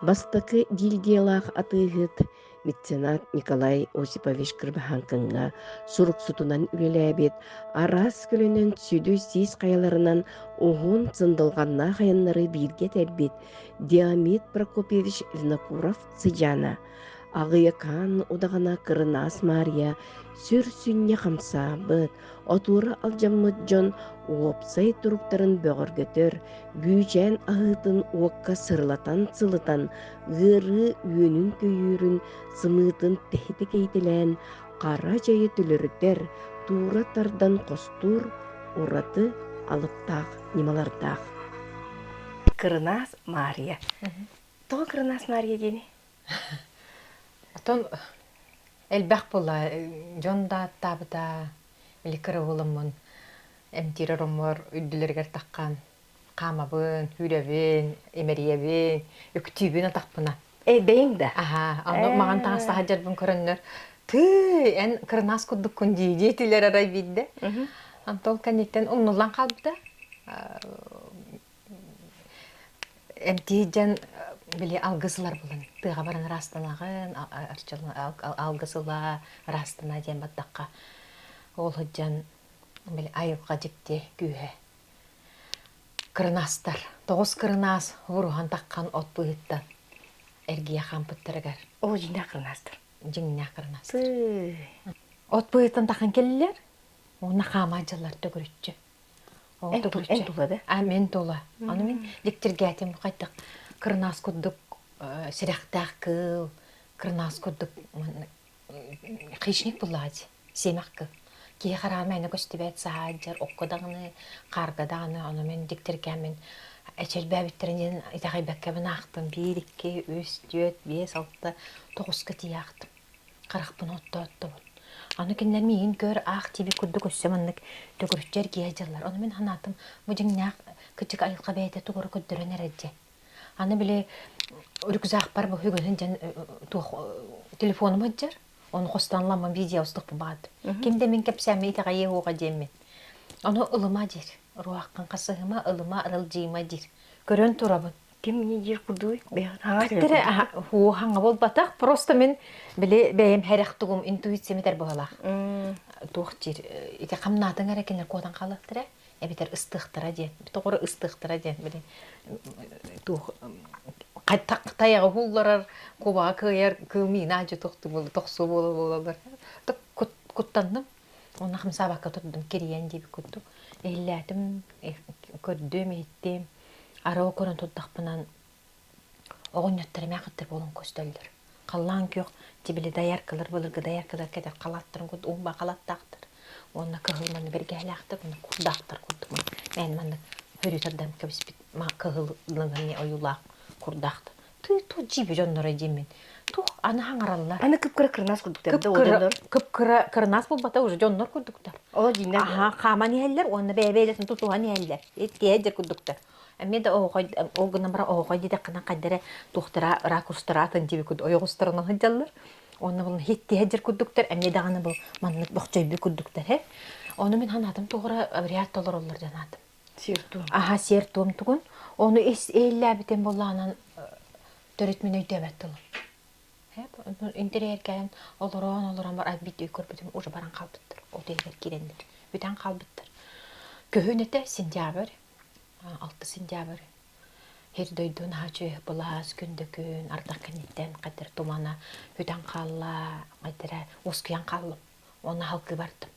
Бастакы дилгиялах атыгыт меценат Николай Осипович Кырбаханкынга сурук сутунан үлеләбет арас көлөнен сүдү сис каяларынан угун цындылганна хаяннары бирге тәббит Диамид Прокопьевич Винокуров цыжана. Агыякан удагана кырынас Мария сүр сүнне хамса быт отура алжаммыт жон уопсай туруктарын бөгөргөтөр бүйжен ахытын уокка сырлатан цылытан гыры үйөнүн көйүүрүн сымыытын техите кейтилен кара жайы түлөрүтер тура тардан костур ураты алыптаах нималардах. Кырынас Мария. То кырынас Мария дени. Отон элбах була жонда табыта ликер уламын эмтиреромор үддүлергер таккан камабын, хүребин, эмериебин, өктүбүн атакпына. Дейм да. Аха, аны маган таңста хаджарбын көрөннөр. Ты эн кырнас кудук күнди жетилер арай бидде. Антол канеттен умнулан калды. Эмтижен биле алгысылар булын. Тыга баран растанагын, алгысыла растана ден баттакка. Ол хаджан биле айыпка жекте күйе. Кырнастар, тоғыз кырнас вурухан таккан от быытта. Эргия хампыттырыгар. О, жинна кырнастыр. Жиңна кырнастыр. От быыттан таккан келлер, оны хамажылар төгүрүтчү. Эн тула да? Мен тола. Аны мен диктерге айтым кайдык. Кырнас куддук сирактак кыл, кырнас куддук кыйшник буллади, семак кыл. Кие харамайны көстүбет сааджар, оккодагыны, каргадагыны, аны мен диктерге мен эчелбәбиттеринен итагай бәккәбен ақтым. 1, 2, 3, 4, 5, 6, 9 кыти яқтым. 40 бун отто отто бун. Аны кинлер миин көр ақ тиби күрді көссөміннік төгірүттер киежалар. Аны мен ханатым бұжыңнақ күчік айылға бәйті тұғыры көддірін әрәдже. Аны біле үрікзақ бар бұл хүгінін жан телефоным өджер. Оны қостанламын видео ұстық бұл бағады. Кемде мен кәпсәмі итаға еуға деймін. Аны ылыма дер. Руаққан қасығыма ылыма ырылжиыма дер. Көрін тұрабын. Кем не жер курдуй? Каттыры хаңа бол батақ. Просто мен біле бәйім хәріқтігім интуициятер болақ. Туқ жер. Ите қамнатын әрекенлер қодан қалықтыра. Әбетер ыстықтыра ден. Тоғыры ыстықтыра ден. Туқ таяғы ғулларар қобаға көйер көмейін ажы тоқты болды. Тоқсу болы. Құттандым. Оны қым сабаққа тұрдым. Керейен деп күттім. Әлләдім, көрдім, еттім. Арау көрін тұттақпынан оғынеттері мәқіттір болын көстөлдір. Қаллан күйік тебілі даяр кылыр бұлырғы даяр кылыр кәдер қалаттырын көд, ұңба қалаттақтыр. Оны кығылманы бірге әліқтір, оны құрдақтыр күрдік. Мән маны хөрітірдім көбіспет кығылыңын ойулақ құрдақтыр. Ту жибі жонлары деймін. Тух, аны хаңаралылар. Аны кыпкыра кырнас курдуктар. Кыпкыра кырнас болбата уже жонлар курдуктар. О, динер. Аха, каман еллер, оны бәйбәйлесін тұтуған еллер. Еткейдер курдуктар. Әмеді оғына бара оғай дейді қана қайдары туқтыра, ракустыратын дебі күд, ойғыстырынан хыджалар. Оны бұл хеттейдер курдуктар, әмеді ағаны бұл маннық бұқчайбі курдуктар. Оны мен ханатым туғыра абрият олар олар жанатым. Сертуым. Аха, сертуым түгін. Оны ейләбітен болағынан төретмен өйдәбәт тұлым. Интерьер олорон бар бит үй көрбүтүм уже баран калбыттыр. Отейлер кирендер. Бүтән калбыттыр. Көһөнете сентябрь, 6 сентябрь. Хердойдун хачы булас күндө ардак кенеттен кадер тумана бүтән калла, кадер оскуян каллым. Оны халкы бардым.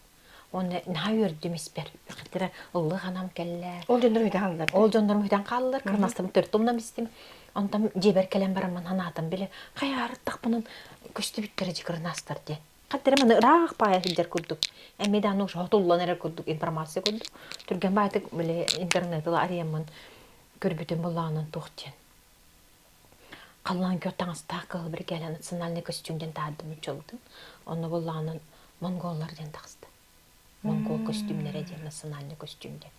Оны навердим испер. Кадер уллы ханам келле. Ол жондар бүтән калдылар. Ол жондар бүтән калдылар. Кырнастым төртумнан истим. Онтам жебер келен бараман ханатым биле. Каярттак бунун көстү биттери жикырнастар ден. Кадер мен рах пая хиджер курдук. Эмедан уж хотуллан эрер курдук информация курдук. Түрген байтык биле интернетла ариямын көрбүтүн буланын тухтен. Каллан көтаңыз такыл бир келен национальный костюмден таадым чолдум. Оны буланын монголлар ден таксты. Монгол костюмдері ден национальный костюмден.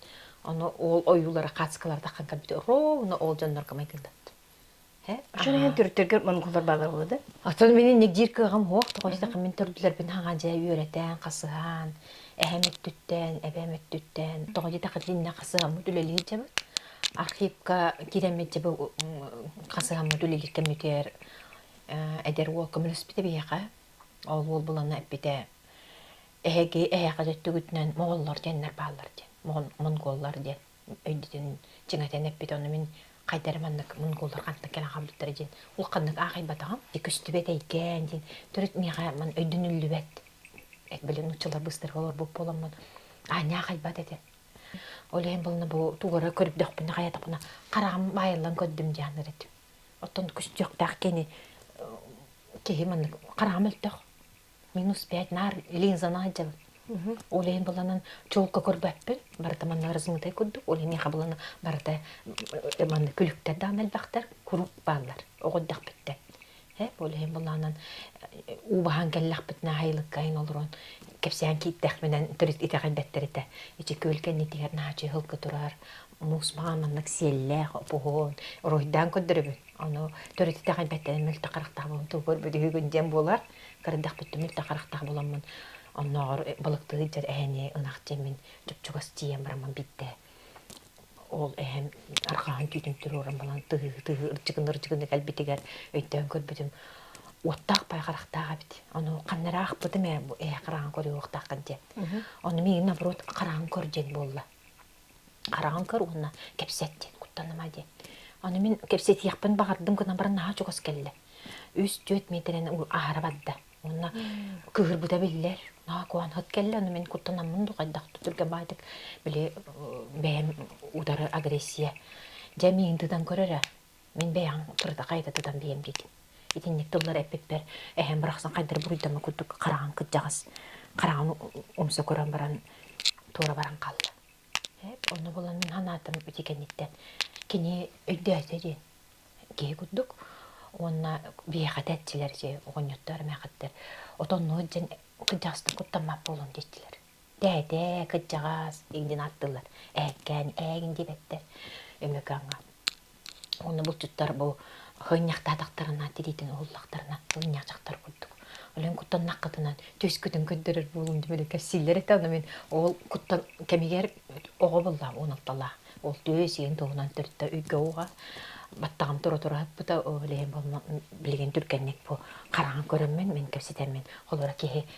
Оны ол оюлары кацкалар таккан компьютер ровно ол жоннор камайкылдат. Шуның төртөргөр монголлар балар болды. Атын менен не диркагам хоқты қойсақ мен төрділер бен хаңанжа үйретен, қасыған, әхемет түттен, әбәмет түттен, тоғыды тақыдынна қасыған мүділелі жабыт. архивка киремете бу касыгамы дүлелер кемитер эдер ол коммуниспите бияка ол булана эпите эге дөттүгүтнен моголлор деннер баалар ден монголлар ден өйдүтүн жеңетен эпите ону мен кайдарманнык монголлор кантын келен кабылттар ден ул кандык агай батагам күстүбет эйкен ден төрөт мига мен өйдүнүлүбет билен учулар быстыр болор бу боламын аня кайбат эте олен булны бу тугара көрүп докпун каята буна карагам байылдан көддүм жаныр эти оттон күч жоктак кени кехиман карагам өлтөк минус 5 нар линзаны ажаб олен буланын чолка көрбөппүн бартаман размытай көддүк олен миха буланы барта маны күлүктер дамел бактар куруп баалар огоддак битте олен буланын убахан келлак битне хайлык кайын олорон кепсян киттек менен төрүт ите кайбеттерите ичи көлкен итигер наачы хылкы турар мусмааннык селле богон ройдан көддөрөбүн аны төрүт ите кайбеттерин мөлтө карактак болон тугөр бүдүгүн жем болар кырдак бүтү мөлтө карактак боламын онноор балыктыгы жер эне ынак жемин жупчугас жием барамын битте ол аркаан түтүн турурам балан тыгы ырчыгын калбитигер өйттөн көрбүтүм оттак бай карактага бит аны каннарак бытыме караган көрүп октаккан же аны мен наоборот караган көр жен болла караган көр уна кепсет ден куттаныма ден аны мен кепсет якпын багардым гына бар наа жогос келле 3-4 метрен ары бадда уна кыгыр бута биллер наа куан хат келле аны мен куттанамын дугайдак түргөн байдык биле бем удары агрессия жамин дыдан көрөрө мен беян турда кайдатыдан бем дейт итинник тыллар эппеппер бираксан кайдыр буйдама күттүк караган кыджагас караган умса көрөн баран туура баран калды onu bulan min hanatım ötekenitten kini öddeğe gey kudduk ona biyakat ettiler je oğunyotlar meqatlar oton nojen kıjastı kuttamap bolun dediler dede kıjagas indin attılar eken dibetler ömekanga onu bu tuttar bu hınyaqtadaktarına diriden oğullaktarına hınyaqtaqtar kudduk Olen kuttan nakkatınan tösküdün köddürür bulun demeli kessiller etanı men ol kuttan kemiger oğa bulla onaltala ol tösiyen toğunan törtte ügge oğa battağım tura buta olen bolma bilgen türkennek bu karağan körünmen men kepsitemen olara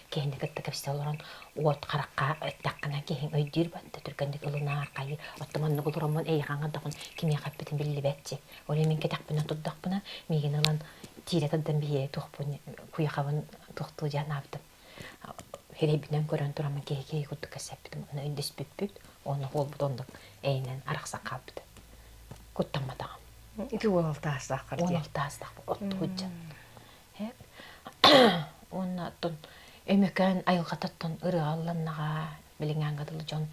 kehinde kıtta kepsite olaran ot karakka ettakana kehin öydür batta türkennek ılına arkayı ottomanlı buluramon eyğanğa dağın kimi kappitin billi betçi olen men ketakpına tuddakpına megen alan Tiretaddan biye tohpun kuyakavan tohtu janabdım. Herebinen görən turamın keke kutu kasapdım. Ona öndüs büppüt, ona hol budonduk. Eynen araksa kalbdı. Kuttanmadağım. 16 asdaq qardi. 16 asdaq ottu hujjan. Hep. Ona ton ömökän ayılgatatan ırı allannaga bilingen gadılı jon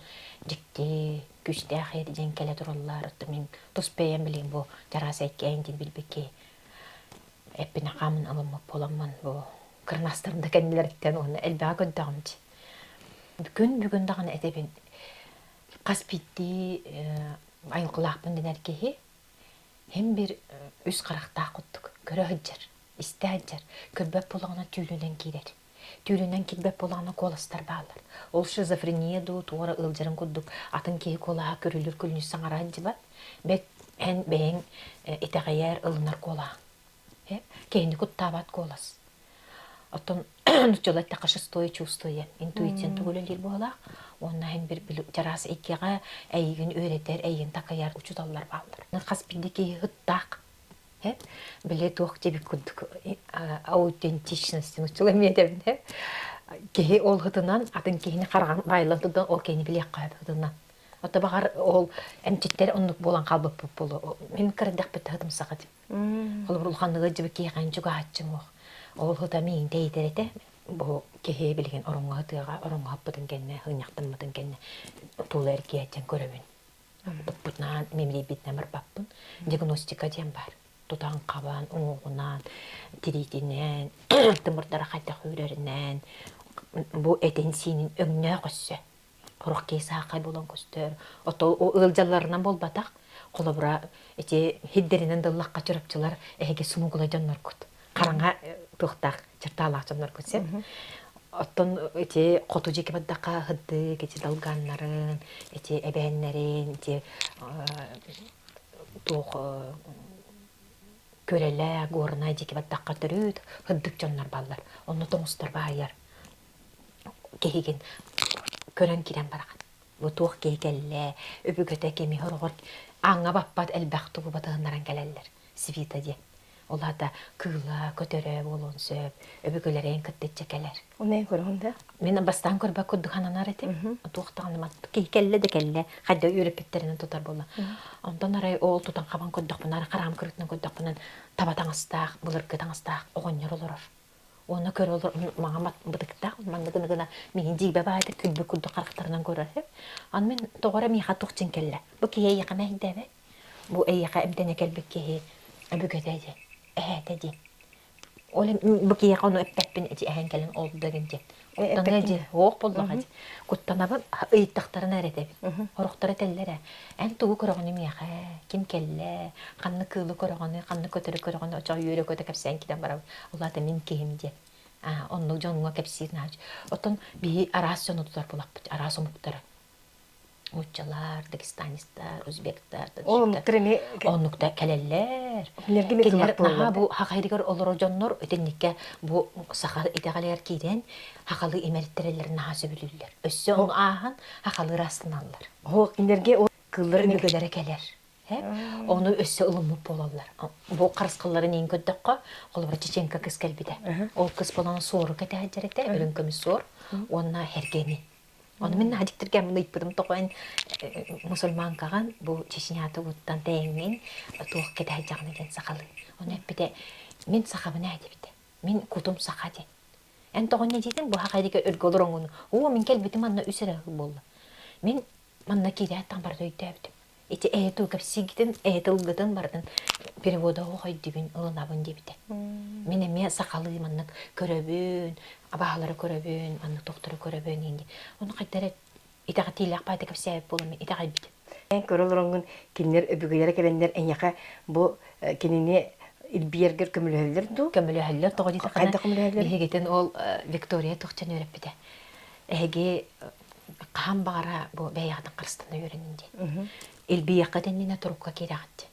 dikti güçte ahir jen kele turullar. Min tuspeyen bilin bu jarasa ekkeyin bilbeki. Eppine kamın alınmak bolamman bu kırnastırında kendileritten onu elbağ göndağımcı. Bugün dağın edebin kas bitti ayılgılaqpın denerkehi hem bir üst qarakta kuttuk. Göre hıccar, iste hıccar. Körbep bolağına tüylünen girer. Tüylünen kirbep bolağına kolastar bağlar. Ol şizofreniya doğu tuğra ılcarın kudduk. Atın kehi kolağa körülür külünüsten ara hıcı bat. Beyin iteğayar ılınar kolağa. Kendi kuttabat kolas. Oton nuçolat taqaşı stoy çustoyan. Intuitsiyan tuğulur bola. Ona hem bir jarası ikkiga eygin öğreter, eygin takayar uçudallar bağlar. Qas bildeki hıttaq. Hep bile tuğ jebik kudduk. Autentichnosti nuçolamedem hep. Kehi ol hıtınan atın kehini qarağan baylatıdan o kehini bilek qayıp hıtınan. Ota bağır ol emçitler onluk bolan qalbıp bolu. Men kırdak bit hıtım saqadım. Ol burulğanlığı jibik keyğen juga atçım o. Ol hıta min deyderete bu kehe bilgen orunga hıtıga orunga hapıdın kenne hınyaqtın mıdın kenne tuğla erkeğe etken görömün. Butnan memri bitne mırpappın. Diagnostika diyen var. Tutan qaban, uğunan, tiritinen, tımırtara qayta hüyrerinden bu etensinin öngüne qosse. Horak kesa qay bolan көстөр. O ıljallarından bolbatak. Kolabra ete hidderinden dallaqqa çırapçılar ehege sumugula jannar kut. Qaranga toxtaq çırtalaq jannar kutse. оттон эти коту жеке баддака хыдды эти далганнарын эти эбэннерин эти туох көреле горна жеке баддака төрүт хыддык жоннор баллар онно тоңустар бааяр кехиген көрөн кирен бараган бу туох кегелле өбүгөтө кеми хорогор аңа баппат элбактугу батыгыннаран келеллер свита де оларда кыла көтөрө болон сөп өбүгөлөрен кыттыча келер Уне көргөндө. мен бастан көрбө куддухананар эти туохтаганы келле де келле хадда үйрөпеттеринен тутар болла онтон арай ол тутан кабан көддөкпүнар карам кырытын көддөкпүнөн табатаңастаак булыркы таңастаак огоннор олорор оны көр олор мага бытыктаак маңгыны гына мен жийбе баайды түлбү кудду карактарынан көрөр ан мен тогора миха тухчен келле бу кие яка мендебе бу эйяка эмтене келбек кие өбүгөтөйди эһэтеди оле бу кие кону эппеппин эти эһен келен олду дегенде оттанеди ок болдугади куттанабы ыйттактарын эретеби ороктор этеллере эн тугу көрөгөнү мияка ким келле канны кыылы көрөгөнү канны көтөрү көрөгөнү очо үйрө көтө кепсен киден барабы улата мен кийимде онну жонуңа кепсирнаач оттон би арас жону тутар булакпыт арас умуктары учалар дагестанистар узбектар Треме оннукта келеллер Нерге мекалар болду. бу хакайрыгар олоро жоннор өтенникке бу саха итегалер кийден хакалы эмерттерелер нахасы бүлүллер өссө он ахан хакалы растыналлар О, нерге о кыллар не өбүгөлөр келер onu өссө ылымып болалар бу карыскылары нен көддөккө колбура чеченка кыз келбиде ол кыз болон соору кетежерете өрүнкөмү соор онна хергени onu мен адиктирге мына иппидим токойн мусульман каган бу чеченята уттан теңин туох кетежагын экен сакалы onu эппиде мен сахабына адибиде мен кутум сахади эн тогон не дедим бу хакайдыга өргөлөрөңүн о мен келбитим анна үсөрө болду мен манна киде аттан бар дөйдөбүдүм эти эту капсигитин этылгытын бардын перевода ойдубин ылынабын дебиде мен эме сакалы маннык көрөбүн абаалары көрөбүн маннык доктуру көрөбүн энди ону кайдара итага тилак байда капсияб болом итага бит En körülürüngün kinler öbügülere gelenler en yaka bu kinini ilbiyerger kömülühüller du. көмөлөһөллөр тогоди Кайда көмөлөһөллөр? бигетен ол Виктория тохчан өрөппүдө эге кам бара бу беягын кырстана үйрөнүндө илбиякка деннине турукка кирагат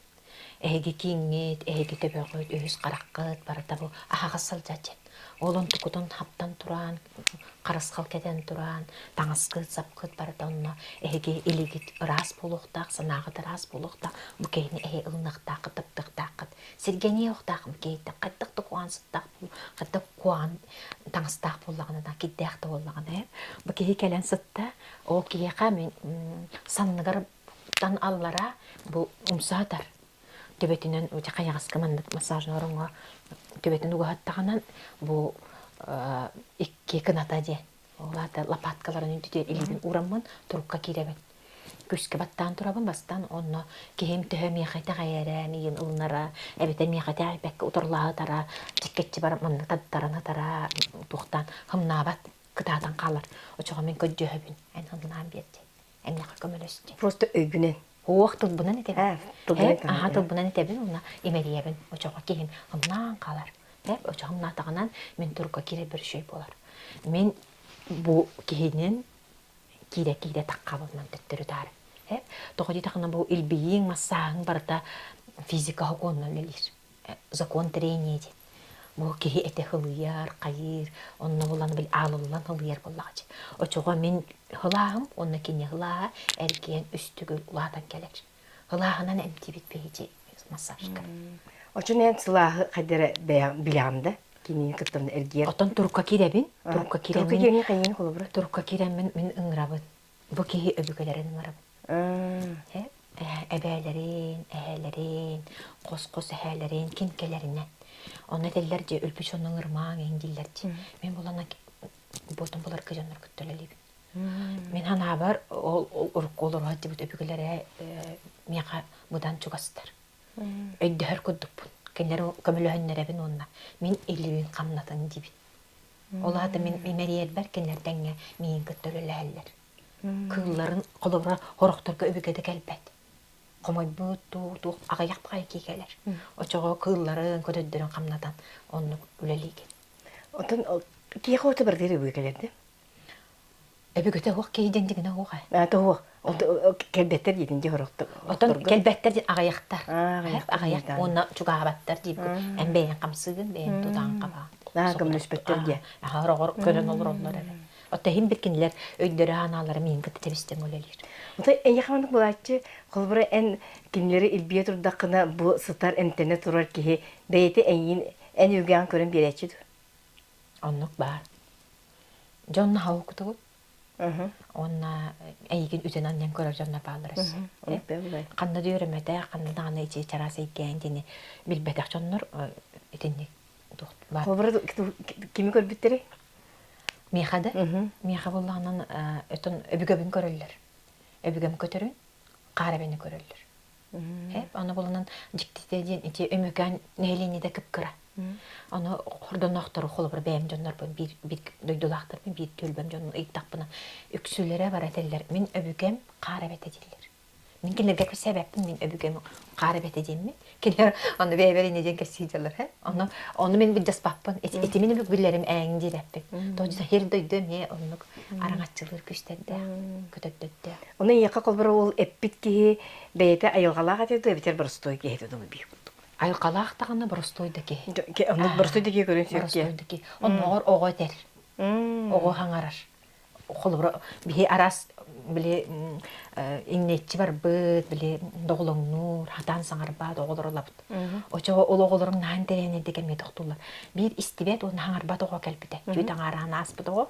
эге кингит эге төбөгөт өз караккыт барата бу ахага салжачы олон тукутун хаптан туран караскал кетен туран таңаскыт сапкыт барата онна эге илигит рас болуктак санагыт рас болуктак бу кейни ылнактак тыптыктак сергени октак кейти каттык куансыттак каттык куан таңастак боллагына киддакты боллагына бу кей келен сытта ол кияка мен санныгар тан аллара бу умсадар төбетинен өте каягас командат массажнорунга төбетин угаттаганан бу икки кыната де оларда лопаткаларын үтүтө илидин ураммын турукка киребин күскө баттан турабын бастан онно кем төһө мехайта гайра миин ылнара эбите мехайта бек уторлаа тара тиккетчи бар мында таттарына тара тухтан хымнабат кытадан калар очого мен көджөбүн эн хымнан берди эмне көмөлөстү Просто öygünen. Оох тылбынан этебин. Тылбынан Аха тылбынан этебин, уна эмериебин. Очоға кейін хымнан қалар. Очоға хымнан тағынан мен турка кире бір шөй болар. Мен бу кейінен кире таққабылынан төттірі дары. Тоғы детақынан бұл илбейін массағын барда физика хоконна лелер. Закон трение де. Бу кии эте хылыяр, қайыр, онна боланы біл алылан хылыяр болағачы. Очоға мен хылағым, онна кене хылаға әрген үстігіл ұладан келер. Хылағынан әмті бітпейді массажка. Очун en sılahı kadere bilamda. Kinini kıttırını ergiyer. Отон турка киребин, турка Турка киребин, керіне қайын қолы бұра. турка киребин мен ыңырабын. Бу кии өбүгөлерин ыңырабын. Әбәлерин, әһәлерин, қос-қос әһәлерин, кинкелеринен. Оны теллер же өлпүш onun ырмаң эңдиллер же. Мен булана ботун булар кыжанар күттөлелибин. Мен ана бар ол урколор хатты бут өбүгөлөрө мияга будан чугастар. Өйдөр көдүп. Кенлер көмөлөһөннөрөбүн онна. Мен илибин камнатын дибин. Оларды мен мемериет бар кенлерден мен күттөлөлөлөр. Кылларын колобра хорокторго өбүгөдө келбет. Комой буту агаяк багай кигелер. Очого кылларын көдөддөрөн камнадан онну үлелиген. Отон кие хоты бар дери бүкелерди. Эбигөтө хуак кейден дигене хуга. Тоо келбеттер дидинде хорокто. Отон келбеттер агаяктар. Агаяктар Агаяк дийди. онна чугабаттар дип. Эмбейен камсыгын бейен тудан каба. Көмүлүспөттөр дие. Хорогор көрөн олор олор эбе. Отта хим биркинлер өйдөрө аналары мен кытты тебистен олелер. Ота яхаманы булачы холбура эн кинлери илбие турдакына бу сытар интернет турар ки бейте эн үгән көрөн беречи. Оннук бар. Жонна хаукуту. Онна эйген үтен аннан көрөр жонна бааларыс. Канда дүйрөмөдө канда даны ичи чарасы иккен дени билбетак жоннор итинник тухт бар. Холбура кими көрбүттери? Мехада. Меха булганан өтөн өбүгөбүн көрөллөр. Өбүгөм көтөрүн, карабени көрөллөр. Аны булганан жиктеден ичи өмөкөн нелениде кыпкыра. Аны хордон актору холбур бэм жоннор бир дойдулактар бир төлбөм жон ыйттакпына үксүлөрө бар этелер. Мен өбүгөм карабет этелер. Мен кинерге себеппин мен өбүгөм карабет этемми. Кинер аны бэберин эден кесидерлер, Аны мен бир жаспаппын. Эти менин бүллерим эң диреппин. Тожда хер дойду ме онук араңатчылыр күстәдә, көтөттәдә. Оны яка колбура ол эппит ки бейте айылгалага деди битер бір стой ки хеду би. Айылгалак таганы бростойдыки. Оны бір стой деги көрүн сөкке. Бростойдыки. Оннор ого тер. Ого хаңарар. Холбура би арас биле иннетчи бар быт биле доголоңнур хатан саңарба доголорлабыт. Очого ологолорун нан терене деген ме токтулар. Бир истибет он хаңарба дого келбите. Жүт аңарана аспы дого.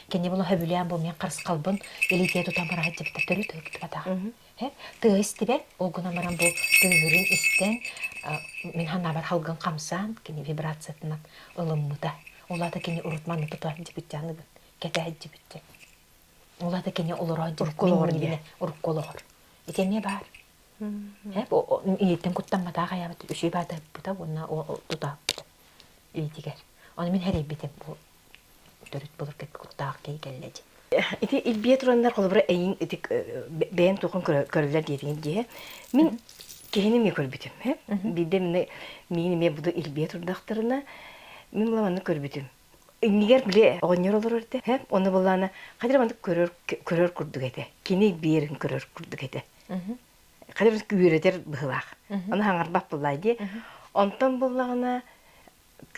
Кене було хөбүлән бу мен кырс калбын элите тутамара хатып төрү төктүгата. Ты истибет олгуна марам бу төгүрүн истен мен хана бар халгын камсан кене вибрациятынан ылыммыта. Улата кене урутманны тутар дибит жаны кете дибит. Улата кене олора урукколор. Итеме бар. Бу иеттен куттаммата гаябыт үшүй бада бута буна тута. Итигер. Аны мен херебитем бу төрүт болур кет куттаак кейгелледи. Ити илбие турандар холбура эйин итик бэм тукун көрөлөр дедиген дие. Мен кехини ме көрбүтүм, Биде мени буду илбие турдактарына мен буламаны көрбүтүм. Нигер биле оңнор олор эрде. Оны буланы кадыр мандык көрөр курдук эте. Кини биерин көрөр курдук эте. Кадыр күбүретер быхлак. Аны хаңарбап булайды. Онтон буллагына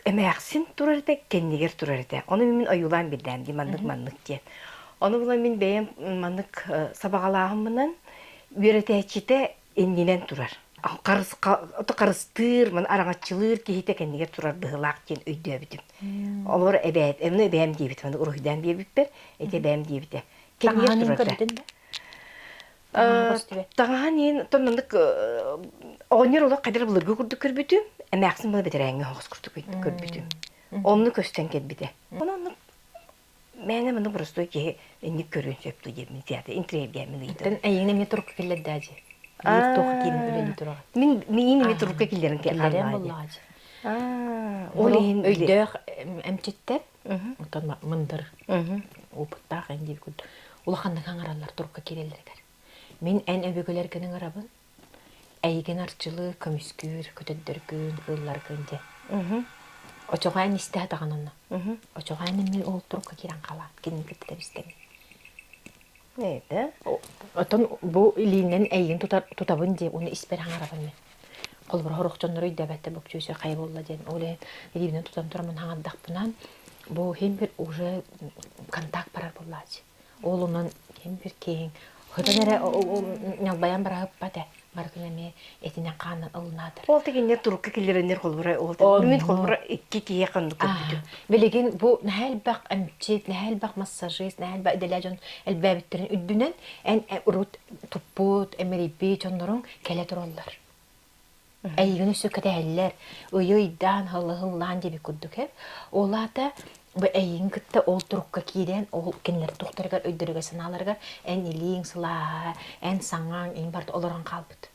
эмэксин турар эте, кеннигер турар эте. Оны мен оюлан билдем ди мандык ди. Оны булан мен бэм мандык сабагалагым менен үеретечите эндинен турар. Карыстыр, мен араңатчылыр кихите кеннигер турар быхлак ден өйдө битим. Олор эбет, эмне бэм дибит, мен урухдан бибиппер, эте бэм дибите. Кеннигер турар. Таган томнандык оңнор оло кадыр булыргы курдук көрбүтүм, эмаксын бул бетереңе хос курдук көрбүтүм. Онну көстөн кетбите. Онун мене мен просто ки эник көрүн сөптү дебин театр интребия мен ыйды. Тен эйине ме турук келдеди. Бир тох кийин үлели турат. Мен ме турукка келдерин келдерин. Ол өйдөх эмчеттер. Отон мындыр. Опуттак энди күт. Улахандан хаңаралар турукка келелердер. Мен эн өбөгөлөр кенен арабын. Эйген арчылы көмүскүр, көтөддөргүн, кыллар кенде. Очоган исте таганына. Очоган мен ол турукка кирен кала. Кенин кетте бистеми. Отон бу илинен эйген тутабын деп, уну испер хаңарабын мен. Колбур хорокчоннор үйдөбәтте бөкчөсө кай болла ден. Оле илинен тутам турамын хаңардакпынан. Бу хем бир уже контакт барар боллачы. Олунан хем бир кең. Хөтөнөрө нялбаян барап бате. Маркынеме этине канын ылынадыр. Ол тегенер турукка келдерендер колбура ол. Мен колбура икки кие кандык көпүтү. Билеген бу нәһәлбак эмчит, нәһәлбак массажист, нәһәлбак делажон элбәбиттерин үддүнен эн урут туппут, эмерипи чондорун келе тураллар. Эйгүнү сөкөтәлләр, уйуйдан хыллан дип күрдүк хеп. Олата бу эйин кытта ол турукка кийден, ол кинлер тухтарга өйдөргө саналарга эн илиң сыла, эн саңаң, эн барт олоран калбыт.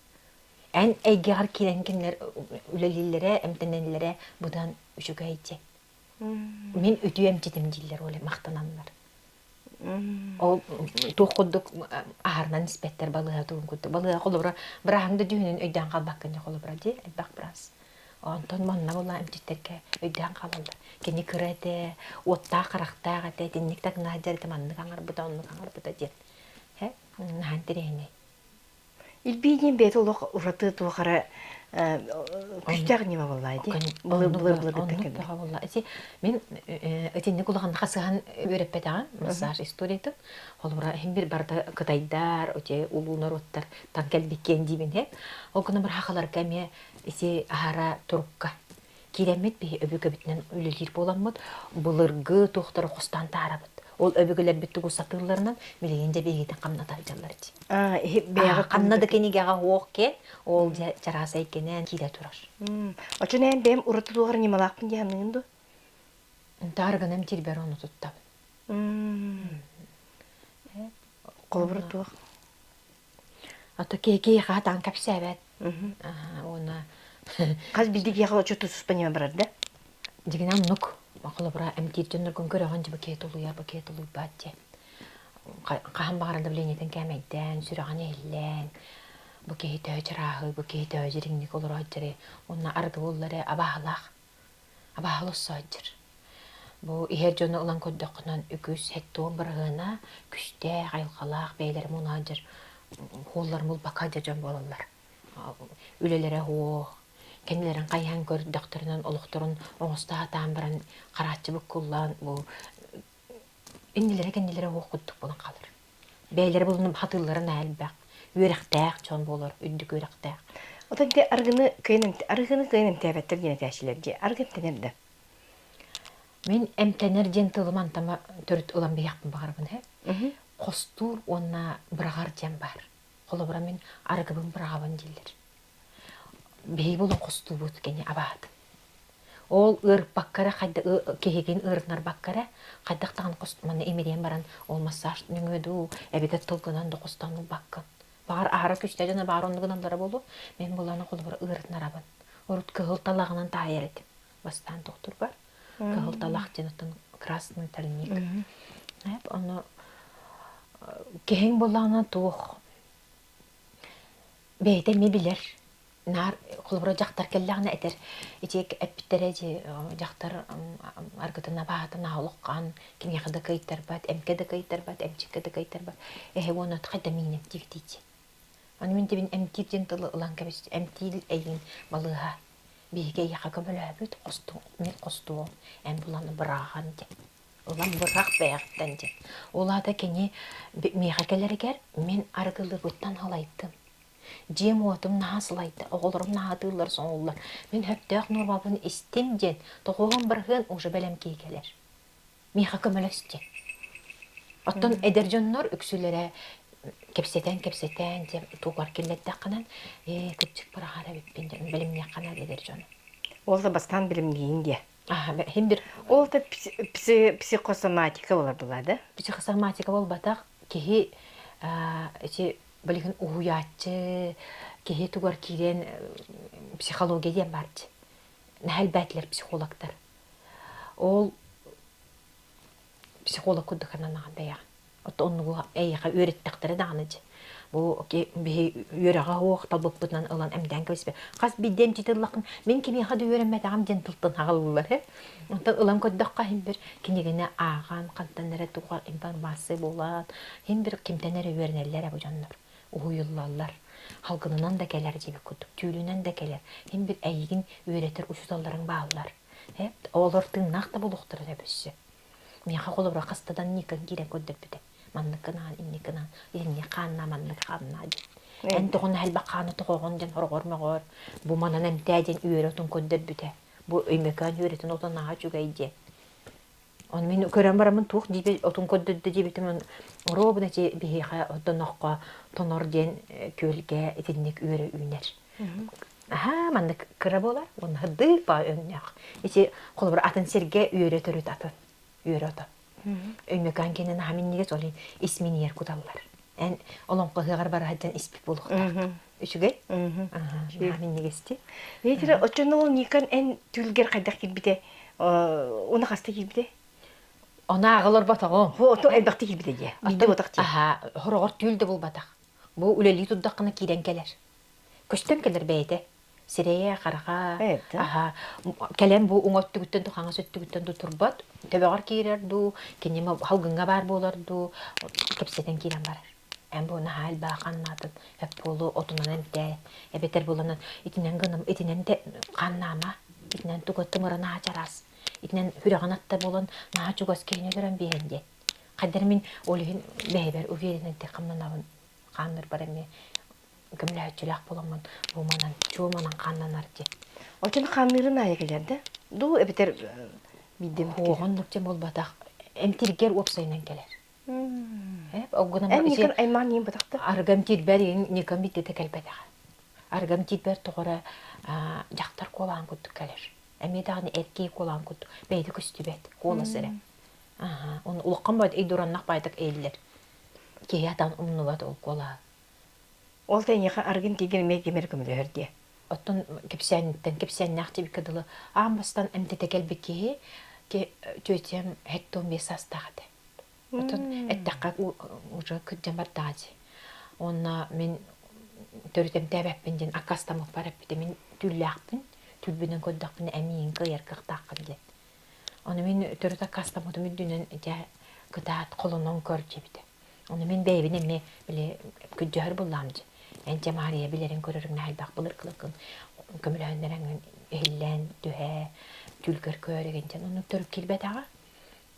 Эн эйгар кийден кинлер үлелилере, эмтенеллере будан үчүгәйти. Мен үтүем житим диллер оле мактананлар. Ол тохудук ахарнан испеттер балыга тугун күттү. Балыга колобра брахаңды дүйүнүн өйдөн калбак кene колобра ди, элбак брас. Онтон манна була эмчиттерге өйдөөн калалар. Кени кырады, отта карактага те тинник так наажар манны каңар бута онну каңар бута дет. Наан терени. Илбийден бет олох ураты туахара күстәг нима буллайды. Булы Оннуттага була. Мен этинник улаган хасыган өрөппетаган массаж историятын. Холбура хем бир барда кытайдар, оте улунар оттар танкел биккен дибин хеп. Ол күнү бир хакалар кеме эти ахара турукка. Киремет би өбүгө битнен үлелир боламмыт. Булыргы тохтор хостан тарабыт. Ол өбүгөлөр бүттүгү сатырларынан билегенде бегетен камната жаллар ди. Бега Камнада кенигага оокке, ол жараса экенен кире турар. Очунен бем ураты тугар нималакпын дияныңды. Тарганам тирбер оны туттап. Колбур туак. Ата кеке хатан капсабат. Она Каз билдик ягыл очу туспанима барар да. дигенам нук. Макала бара эмтирденер гон көрөгөн жибе кетулуя батте. Кахан багарында биленетен кемейден сүрөгөн эллен. Бу кейте өчрагы, бу кейте өжириңник олор өжери. Онна арды боллары абаалак. Абаалос сөжер. Бу ихер жона улан көддөкнөн үкүс хеттон биргына күстө кайылгалак бейлер мунажыр. Холлар мул бакажа жон болалар. Үлелере хоо кенилерин кайхан көр докторунан олукторун оңуста атаан баран карачы буккуллан бу кенилере окуттук болан калыр. Бейлер булунуп хатылларын албак, үректак чон болор, үддүк үректак. Отанте аргыны кыйным тебеттер гене тәшилерге. Аргын тенерде. Мен эмтенер жен тылыман тама төрт улан бияқпын багарбын хе. Костур онна бирагар жен бар. Холобра мен аргыбын бирагабын дилер. Бей болон косту бут кене абаат. Ол ыр баккара кайда кегеген ырнар баккара кайдактаган костманы эмерен баран ол массаж нүңөдү эбедет толгунан да костану баккан. Бар ара күчтө жана бар ондугунандары болу. Мен буланы колбур ырнарабын. Орут кыгылталагынан тайырет. Бастан доктор бар. Кыгылталак жанатын красный тальник. Аны кең буланы тух. Бейте мебилер. Нар колбура жактар келлагына этер. Итек эптереji жактар аргытына баатына алыккан, кимияда кайттар бат, эмкеде кайттар бат, эмчикеде кайттар бат. Оны кайда мине дигдити. Аны мен дебин эмтиден тылы улан кебис, эмтил эйин балыга. Биге яка көбөлөбүт косту, эм буланы быраган де. Улан бырак баяктан де. Улада кени мехакелергер мен аргылы буттан халайттым. Жем отым насылайды, оғылырым нағадылар соңылар. Мен хөптөк нұрбабын істемден, тоғылын бірген уже бәлем кейкелер. Миха көмілісте. Оттан әдержоннор үксілері кепсетен деп туғар келетті қанан, күтчік бір ағара беппендер, бәлемне қана әдержоны. Ол да бастан білімгейін де. Хем бір... Ол да психосоматика олар болады. Психосоматика бол батақ, кеге білген уятчы, кеге тугар кирен психологиядан барды. Нәл бәтлер психологтар. Ол психолог күддікарнан аған бәяға. Онығы әйіға өйреттіқтірі дағыныжы. Бұл өйраға оқ талбып бұтынан ұлан әмден көспе. Қас бидем жетіліқын, мен кемеға да өйренмәді ағам ден тұлтын ағылылар. Ұлан көддіққа хем бір кенегіне аған, қантанары туғар информация болан, хем бір кемтенері өйренелер әбі жанлар. Уйыллалар. Халқынынан да келер жебі күдік, түйілінен де келер. Хем бір әйігін өйретір ұшызаларын бағылар. Олардың нақты болуқтыры әбісі. Меға қолы бұра қастадан некін керен көддір бүді. Манныкынан, инникынан, иринне қанна, маннык қанна ден. Ән тұғын әлбі қаны тұғығын ден ұрғыр-мұғыр. Бұ манан әмтәден үйретін көддір бүді. Бұ өймекан үйретін отын аға жүгейде. Он мен көрән барамын туқ дебе отын көддірді дебетімін. Робына же бейға отын оққа тонор ден көлге етіннек үйері үйнер. Маннык кірі болар, оны хыдыр ба өннеқ. Ете қолы бір атын серге үйретір өт атын. Үйреті. Өймекан кенен хаминнеге солин исминер кудаллар. Ән олонқы ғығар бара хаджан испик болуқтар. Үшігей? Хаминнеге істе. Ветері, очын ол никан ән түлгер қайдақ келбіде, оны қасты келбіде? Она ағылыр батағын. Ото әлбақты келбіде де, білді отақ де. Хорағыр түлді бұл батақ. Бұл үлелі тұддаққына кейден келер. Көштен келер бәйді. Сирeye qaraka. Evet. Aha. Kelem bu uŋottuguttan tu haŋa söttuguttan tu turbat. Töböğür kirirdu. Kenime halgınga bar bolardu. Kepseten kiren barar. En bu nahal bağanladın. Hep bolu otunan emte. Ebeter bulanan itinen gınım, itinen de kannama. İtinen tugatı mıra naha çaras. İtinen hürağın atta bolan naha çugas kehine dören beğendi. Kader min olihin beyber uviyenin de kamlanavın. Kanır barami. Gömlәчүләк буламын. Буманан, чууманан каннанар ди. Очын хамырын ая келерде. Ду эбитер бидем. Оғын нүкте болбатақ. Эмтиргер опсайнан келер. Огына Эм никер айман ем батакта. аргам тирбер никам битте келбетага. Аргам тирбер тоғыра жақтар колан күттік келер. Әме дағыны эркей колан күттік. Бейді күстібет, қолы сірі. Оны ұлыққан байды эйдураннақ байдық эйлер. Кейатан умнуват ол кола. Ол тайнеха аргын тиген мегемер көмөлөрдү. Оттон кепсәннәк тибик кыдылы. Амбастан эмтете келбеки ке төтем хеттон бесастагы. Оттон эттакка уже күдден бардажы. Онна мен төрөтем табаппенден акастамы барып бите мен түлләкпин. Түлбүнөн көддакпын эмин кыяр кыктаккын ди. Оны мен төрөт акастамы мүддүнөн жа кытаат колонон көрчү бите. Оны мен бейбине ме биле күддөр булламжы. Энче Мария билерин көрөрүң нәлбак булыр кылыкын. Көмөлөндөрөң эллен түһэ түлкөр көрөгенчен оны төрүп килбет ага.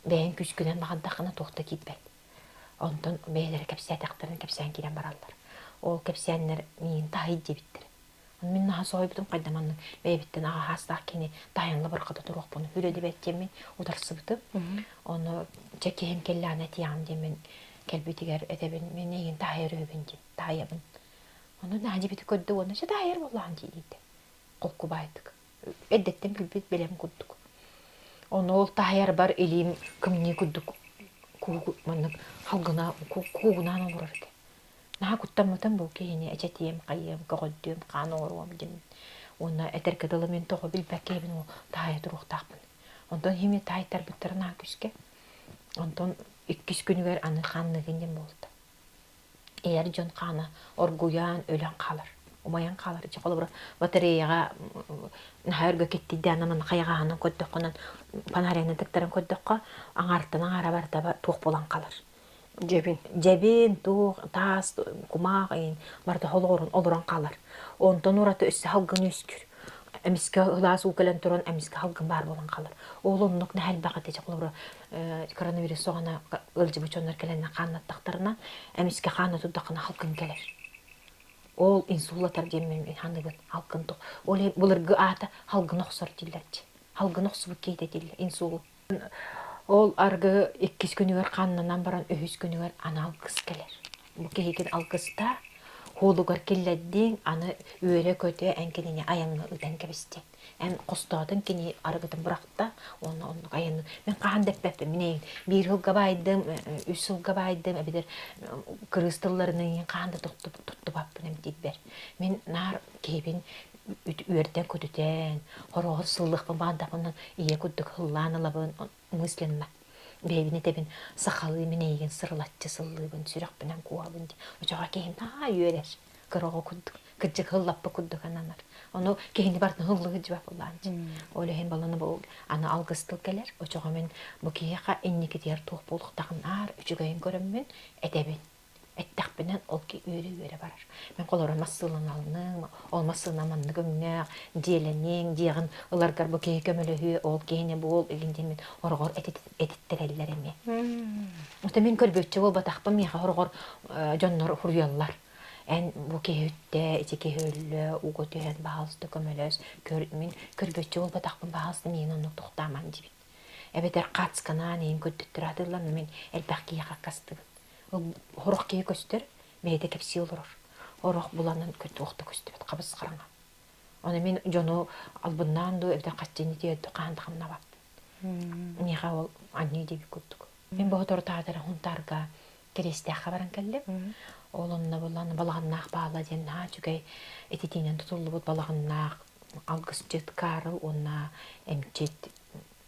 Бейин күчкүнөн багандакына тохта китбет. Онтон бейлер кепсәтактарын кепсән кирен бараллар. Ол кепсәннер мин тахи дебиттер. Мен наха сойбутум кайдаманның бейбиттен ага хастак кини таянлы бір кыта турук буну хүрө дебеттемен утарсыбытым. Оны чекем келланы тиям демен келбитигер этебин мен еген тахир өбүнди таябын. Оны нәди бит көддү оны ша тахир боллан дейди. Колку байдык. Эддеттен билбит белем куддук. Оны ол тахир бар элим кимни куддук. Кугу маннык халгына кугунан олурар экен. Наха куттаммытын бу кейини эчетием кайым когоддуем каны оруам дем. Оны этеркедылы мен тохо билбекебин ол тахир туруктакпын. Онтон хими тахиттар биттерна күскө. Онтон 2 күнүгөр аны ханныгын болду. Eğer John kana orguyan ölen kalır. Umayan kalır. Çakalı bataryaga nahörgö ketdi anamın kayağının köddökünün panaryanın tıktarın köddökka aňartdan aňara barda tuğ bolan kalır. Jebin tuğ tas kumağın barda holorun oluran kalır. Ondan uratı üssü halgın üskür. Emiske hılas ukelen turan emiske halgın bar bolan kalır. Oğlumluk nahal bağı çakalı koronavirüs soğana ılcı buçonlar kelenne qannattaqtarına emiske qanna tuddaqına halkın gelir. Ol insullatar demmen hanıgın halkın tuq. Ol bulurgu ata halgın oqsar dillerçi. Halgın oqsubu keyde diller insul. Ol argı 2 günüger qannanan baran 3 günüger ana alqыс gelir. Bu keyken alqısta holugar kelledin ana öre kötü enkenine ayağını öden kebiste. En kostadın kini arıgıdım bıraktı onu ayağını ben qahan deppepim mine bir yılga baydım 3 yılga baydım ebidir kristallarının qahanda tuttu bappın em dibber men nar kebin üerden kötüden horoğuz sıllıqpın bandapından iye kudduk hıllanılabın мысленно бебине тебин сахалы минеген сырлатчы сыллыбын сүрөкпенен куабын ди ожога кийин та үйөрер кырого куддук кыжык хыллаппы куддук ананар ону кийин бардын хыллыгы жибап буланчы олеген баланы бу аны алгыстыл келер ожога мен бу кийга энники дер тух болуктагын ар үчүгөйүн көрөммүн этебин эттакпенен ол ки үйөрө барар мен колорон массылын алның ол массылын манны көмнөк диеленең диягын ыларгар бу кей көмөлөһү ол кейине бул илиндемен оргор этиттереллер эме ота мен көрбөтчү болбатакпын меха оргор жоннор хурьяллар эн бу кейүтте ичеке хөллө уготен баалысты көмөлөс мен көрбөтчү болбатакпын баалысты мен ону токтаман дибит эбетер кацканан эң көттүттүр атырлар мен элбаккия какастыгын Horok keye göster, meyde kepsi olurur. Horok bulanın kötü oqta gösterbet, qabız qaranga. Onu men jonu albından da evden qaççeni deydi, qandığımna bap. Neha ol anne debi köttük. Men bu hotor taadara huntarga kereste xabaran keldim. Olunna bulanın balağannaq bağla den ha çünkü etitinen tutullu bot balağannaq algısçet karıl onna emçet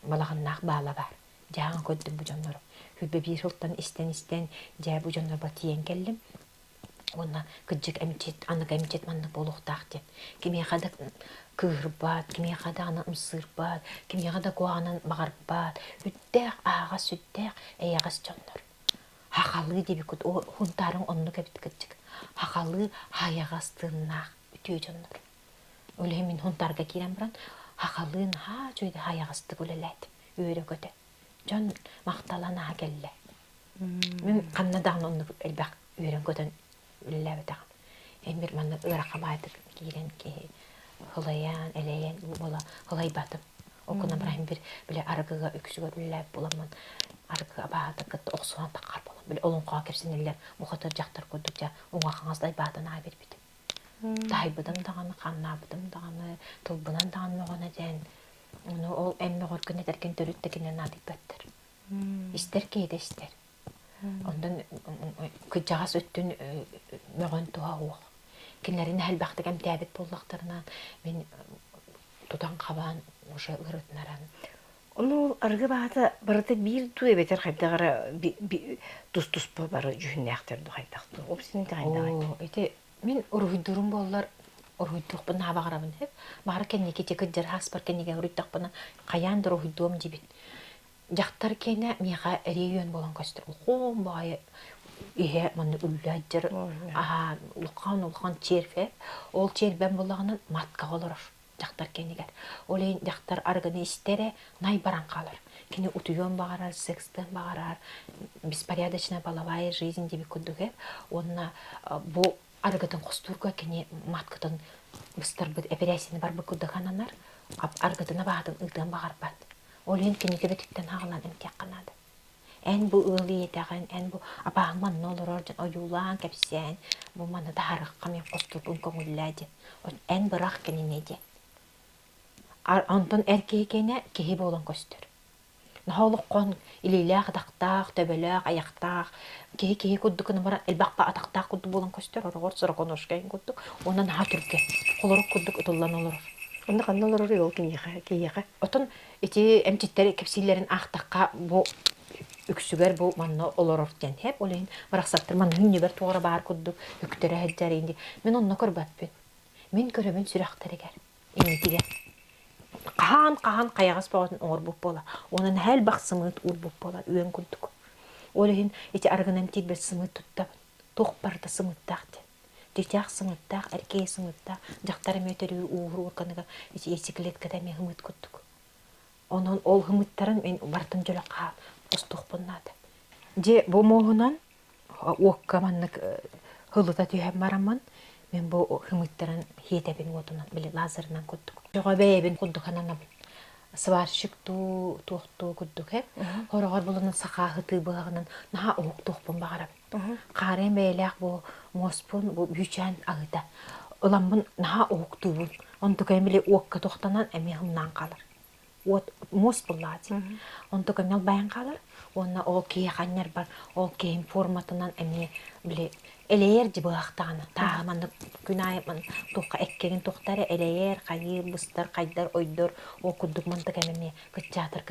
balağannaq bağla var. Jahan köttüm bu jonları. Hübbe bir hıltan isten jay bu jonlar batiyen keldim. Онна кыджык эмчет, аннык эмчет маннык болуктаак ден. Кимия када кыырбат, кимия када аны ымсырбат, кимия када куанын багарбат. Үттэх аагас үттэх эягас жоннор. Хакалы деби кут хунтарын онну кебит кыджык. Хакалы хаягас тыннаак үтүү жоннор. Оле мен хунтарга кирем баран хакалын ха жойда хаягасты көлелет. Үйрө көтө. Жон макталана келле. Мен каннадан онну элбак үйрөн көтөн үлләбетәгән. Эмир манны ыракабайдык кирен ки хылаян, эләян була, хылай батып. Окуна Ибрахим бир биле аргыга үксүгө үлләп буламын. Аргыга баата кытты оксуан таккар болам. Биле олон ка кепсинелер мухатыр жактар көдүкчә уңга хаңаздай баатына бер бит. Тайбыдым даганы, каннабыдым даганы, тулбунан даганы могона ден. Уну ол эмме горкын этеркен төрүттекенен адып баттыр. Истер кейде истер. Ondan kıcağız öttün möğün tuğa uğ. Kinlerin həlbəxtəgəm təbit bollaqlarından men tutan qaban oşa ırıtnaran. Onu argı bağda barıda bir tuğ beter qaydağara tuz barı jühünnəxtərdi qaydaqdı. O bizinin qaydağıydı. Ete men uruhuydurum bollar uruhuyduq bana bağırabın hep. Bağır kenneke teki jarhas bar kenneke uruhuyduq bana qayandır uruhuyduğum jibit. Жактар кене мига регион болон көстөр. Хом бай ihe маны үлләҗер. Улхан черфе. Ол чербен булганын матка болор. Жактар кенегер. Олен жактар арганы истере най баран калыр. Кене утуйон багарар, секстен багарар. Беспорядочная половая жизнь диби күдүгө. Онна бу аргатын костурга кене маткатын быстыр бит операцияны бар бу күдүгананар. Аргатына багатын ыгдан багарбат. Олен кенеге бетиктен агылан эмтек канады. Эн бу ылы етеген, эн бу апаңман нолор оржан оюлан кепсен, бу маны дарыкка мен костурдун көңүлләди. Эн бырак кененеди. Антон эркекене кеһи болон көстөр. Нахолуккон илиләк дактак, төбөлөк, аяктак, кеһи куддукны бара элбакка атактак кудду болон көстөр, оргор сороконошкен куддук, онан хатурке, колорок куддук утуллан олор. Onda kanalları yol kiyaha. Otun iti emçitleri kepsillerin ahtakka bu üksüger bu manna oloror den hep oleyin baraksaptır man hünniber toğra bar kuddu hüktere heccar indi. Men onna körbatpın. Men köröbün sürekteriger. İntiger. Qahan qayagas bağın or bu bola. Onun hel baksımıt ur bu bola üyen kudduk. Oleyin iti argınem tit bir sımıt tuttab. Toqparda sımıt taktı. Дитяк сымыттак, эркей сымыттак, жактары метери ууру урканыга эсиклеткада мен хымыт күттүк. Онун ол хымыттарын мен бартым жолакка остукпуннады. Же бу могунан оккаманнык хылыта түйөм бараман, мен бу хымыттарын хетебин отунан биле лазерынан күттүк. Жога бейбин күттүк ананабын. Сварщикту тухту күттүк хеп. Хорогор булунун сакахыты багынан наха ок тухпун багарам. Карен бейлек бу моспун бу бүчән агыта. Уламбын наха октубун. Онту кемиле окка тохтанан эмехимнан калыр. Вот мос буллати. Онту кемел баян калыр. Онна ол кие ханнер бар. Ол кем форматынан эме биле элеер жибактаганы. Тагаманды күнайман тохка эккеген тохтары элеер кайыр быстар кайдар ойдор окудук манты кемеме кытчатыр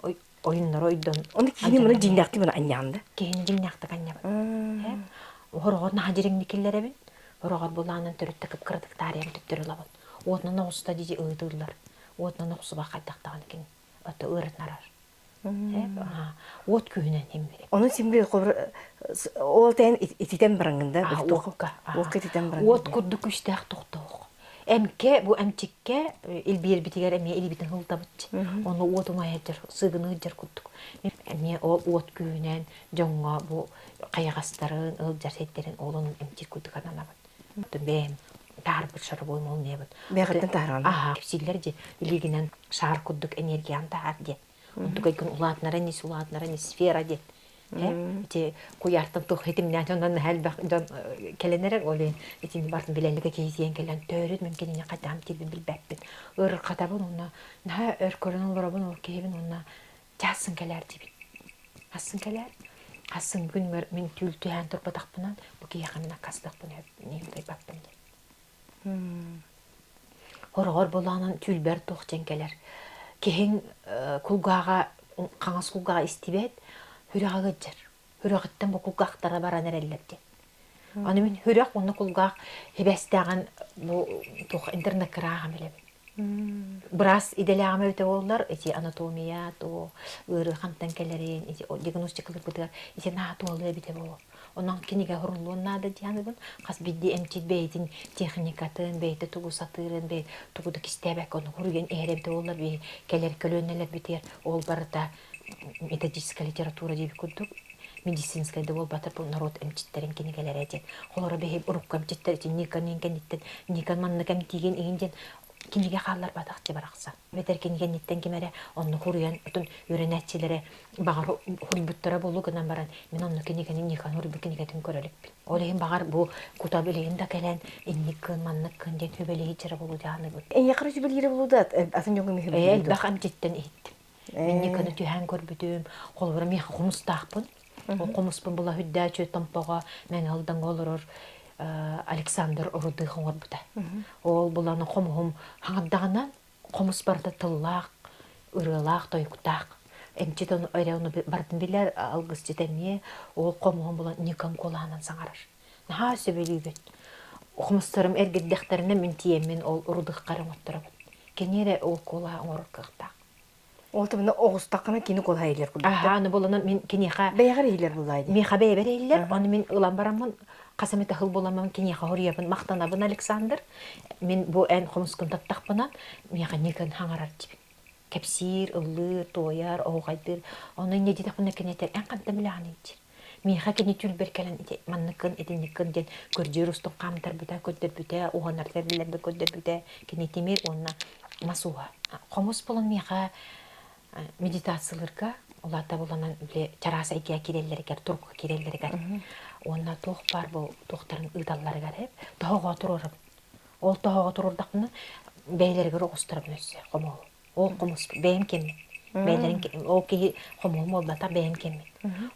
ой oyunlar oydan. Onu kini bunu dinlekti bunu anyandı. Kini dinlekti kanyaba. Horogor nahajiring dikillere bin. Horogor bulanın törütte kıpkırdık tarihim tüttürü labın. Oğutna noğusta diye ığdırlar. Oğutna noğusu bakaydaqtağını kini. Öte ığırıtnarar. Oğut köyünen hemmeri. Onun simbi o ten itiden barangında. Oğuk itiden barangında. Oğut kurduk üstəq toxtaq. Emke bu emçikke ilbir bitiger eme ilbitin hıltabıtçı. Onu oğutuma yedir, sığını yedir kudduk. Eme o oğut köyünen jonga bu kayagastарын, ılcar setlerin oğlunun emçik kudduk ananabın. Benim tarpır şarı boyum ol nebin. Beğatın tarhanı. Aha, kepsiller de iliginen şar kudduk energiyan tahar de. Ontuk aykın ulatnara nis sfera de. Ити куяртын тух хитимнән оннан хәлбәк дан келенерәк олен итин бартын биләлегә кейзен келән төрөт мөмкин ине кадам тилбин билбәкбин ыр катабын онна на өр көрөн барабын ол кейбин онна жасын келәр дип асын келәр асын күн мен түлтүһән турпатакпынан бу киягамына кастакпын не дай бактым Хоргор боланын түлбәр тохчен келәр кеһин кулгага каңас кулгага истибет Hürağıcır. Hürağıttan bu kulgaqtara baran erellerdi. Аны мен хүрәк оны кулгак хебестаган бу тух интернет кырагам билем. Брас иделягам өтө боллар, эти анатомия, то ыры хантан келерин, эти диагностикалык бутар, эти на туалы бите бо. Онан киниге хурлуун нада дианыбын, кас бидди эмчит бейтин техникатын, бейти тугу сатырын, бейт тугу да кистебек, оны хурген эребите боллар, бей келер көлөнелер битер, ол барыта методическая литература деп кудук. Медицинская да бол батыр бұл народ эмчиттерин кинигелер эден. Холора бейіп ұрық эмчиттер эден, никан ниттен, никан манны кәм тиген егенден, киниге қалар бадақ деп арақса. Бетер киниген ниттен кемере, онны хуруян, ұтын өрен әтчелері бағар хурбуттара болу гынан баран, мен онны кинигенин никан хурбу кинигетін көрелікпін. Олейін бағар бұл кута білейін да кәлен, инникін, манныкын ден хөбелейі жері болу дияны бұл. Яқыры жүбелері болуды, атын жоңғы мехі болуды? Бақ әмчеттен еттім. Мен никаны түйән көрбүдім, қолбыра мен қомыстақпын. Ол қомыспын бұла хүдді чөй тампаға мен алдан олырыр Александр ұрыдығын орбыда. Ол бұланы қомығым хаңаддағынан қомыс барды тыллақ, ұрылақ, тойқұтақ. Әмчет оны ойрауыны бардың білер алғыз жетеме, ол қомығым бұла никан қолағынан саңарыр. Наға сөбелі бет. Қомыстарым әргеддіқтеріне мен тиеммен ол ұрыдық қарың оттырабын. Кенере ол қолағын орыр қықтақ. Ол табында оғыстақына кені қол хайлер күлді. Аны боланы мен кенеға... Бәйғар ейлер бұлайды. Меха бәйбер ейлер, оны мен ұлан барамын, қасаметі қыл боламын, кенеға хорiyabын, мақтанабын Александр. Мен бұл ән қомыскын таттақпынан, меха некін хаңарар дейбін. Кәпсир, ұллыр, тойар, оғайдыр. Оны не дейдіқпына кенетер, ән қанты білағын ейдер. Меха кене түл беркелен, маннықын, едінікін ден, көрдер ұстың қамтар бүті, көддер бүті, оғанартар білерді көддер бүті, кенетемер, онына масуға. Қомыс болын меха медитацияларга оларда буланан биле чараса идея киреллергер, турк киреллергер. Онна тох бар бул тохтарын ыдалларга деп, тоого турурып. Ол тоого турурдакны бейлерге рогустурып нөсө, комо. Ол комус бейм кем. Бейлерин ол ки комо молдата бейм кем.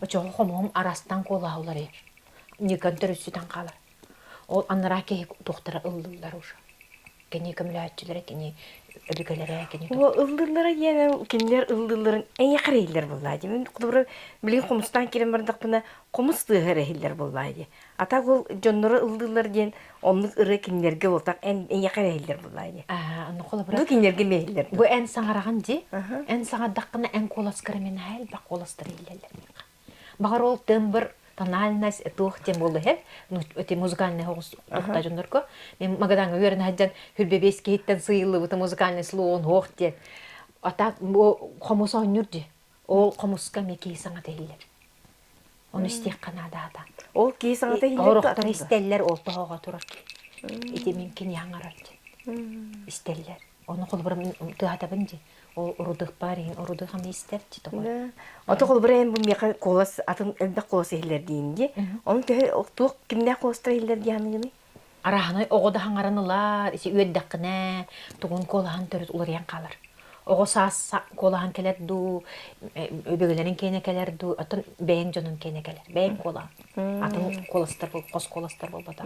Очо комо арастан колаулар ер. Никан төрүсүтан калар. Ол анраке тохтара ылдылар уша. Кене көмүлөчүлөр кене өлгөлөрө кене. Ол ылдылары яна киндер ылдыларын эң якыр эйлер буллайды. Мен кудубур билин комустан кирен бардакпына комус тыгыр эйлер буллайды. Ата ол жоннору ылдылар ден онлук ыры киндерге болтак эң якыр эйлер буллайды. Аны колобур. Бу киндерге мейлер. Бу эң саңараган ди. Эң саңардакына эң коласкыр мен хэл бак коластыр эйлерлер. Багар ол тембр тональность тух тем болду хеп, ну эти музыкальные хос тухта жонорко. Мен магадан өрен хаджан хүрбебеске хиттен сыйлы бу музыкальный слоун хох те. Ата комус ойнурди. Ол комуска меки саңа тейлер. Оны истек канада ата. Ол ки саңа тейлер. Ороктор истеллер ол тоого турар. Эти мен кен яңарар. Истеллер. Оны колбур мен тыатабын ди. Ол урудык барин, урудык хам истерти тогой. Ата колбур эм бу мека колас атын элде колас эйлер дейинди. Оны тө октук кимде коластыр эйлер дияныгыны. Араханы огода хаңаранылар, isi өйдәккенә, тугын колахан төрөт улар ян калар. Ого сас колахан келер ду, өбөгөләрен кейне келер ду, атын бәйен жонун кейне келер. Бәйен кола. Атын коластар бул, кос коластар бул бата.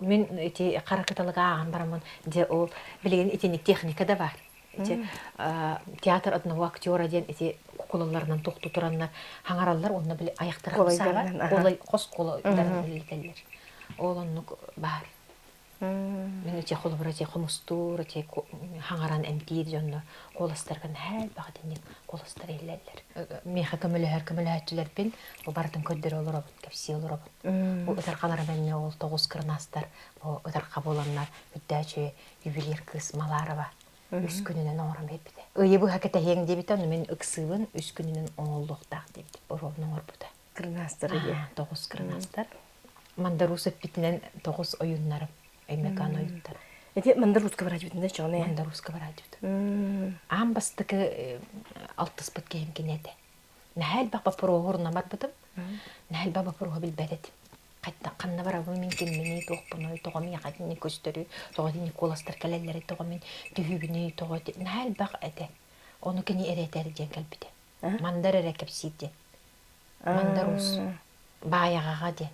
Мен эти каракаталыга аган барамын, де ол билеген этеник техника да бар. Театр одного актера ден эти кукулаларынан токту туранна хаңараллар, онны биле аяктыра сага, колай кос колаларын билетелер. Ол онны бар. Мен эти холбура те комустур, те хаңаран эмтир жонно коластарган хәл багытын коластар эллерлер. Меха көмөлөһөр бин бу бардын көддөр олор кепси олор. Бу өтөркалар менен ол 9 кырнастар, бу өтөрка боланнар, үддәче ювелир кыз Маларова. Үс күнүнөн оңором бепти. Бу хаката хең дебит, мен ыксыбын үс күнүнөн оңолдуктак дебит. Оровнун орбута. Кырнастар. 9 кырнастар. Мандарусов битинен 9 оюннары. Эмекан оюнтар. Эти мандаруска баражбитинде чоне. Мандаруска баражбит. Амбастык алтыспыт кем кинете. Нахал баба прогорна барбытым. Нахал баба прого билбедет. Кайтта канна барабы мен кеммени тохпуну тогоми кайтни көстөрү, тогони коластар келелери тогоми түгүбүнү тоготи. Нахал бак эте. Ону кени эретер ден келбите. Мандар эрекепсиде. Мандарус. Баягага де.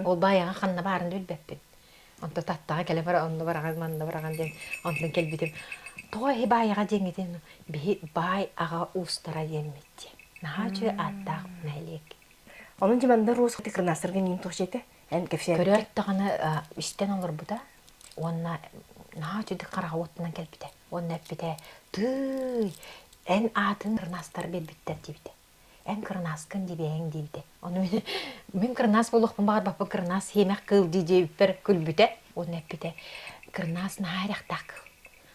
Ол баяга канна барын билбеппин. Онта таттага келе бара, онда бараган, манда бараган ден, онтан келбитим. Той баяга деңеден би бай ага устара емметти. Нахачы аттак найлек. Onun cimanda roz kırnastırga min toşete. Эн кефсе. Көрөт тагына истен алыр буда. Онна на чуды карагыттан келбите. Онна бите тый эн атын кырнастар бебиттер дибите. Эн кырнаскын дибең дибите. Оны мен кырнас болохпун бар бапы кырнас хемек кыл дижепер күлбүте. Онна бите кырнас найрактак.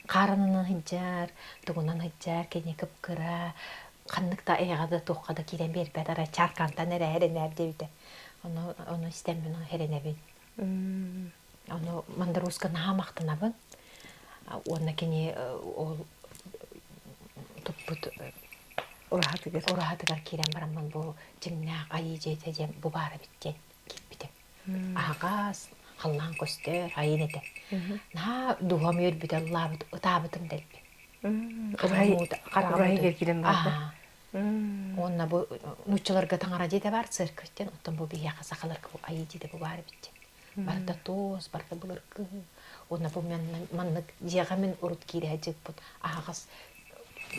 Карынынан хиджар, тугунан хиджар, кене кыпкыра, канныкта эйгада токкада кирен бербет ара чаркантан эренер дибите. Оны истем менен херенебин. Оны мандаруска наамактанабын. Онна кене ол туппут орахатыгар кирен барамын бу жимна айы жете жем бу бары биттен киппитем. Агас халлан көстөр айынете. На дугам өрбүтө лабыт утабытым делби. Урайга кирен бар. Онна бу нучаларга таңара жете бар церковтен, оттон бу бияка сакаларга бу айы жете бу бары биттен. Барда тоз, барда булыркы. Онна бу маннык жега мен урут кире жекпут. Агас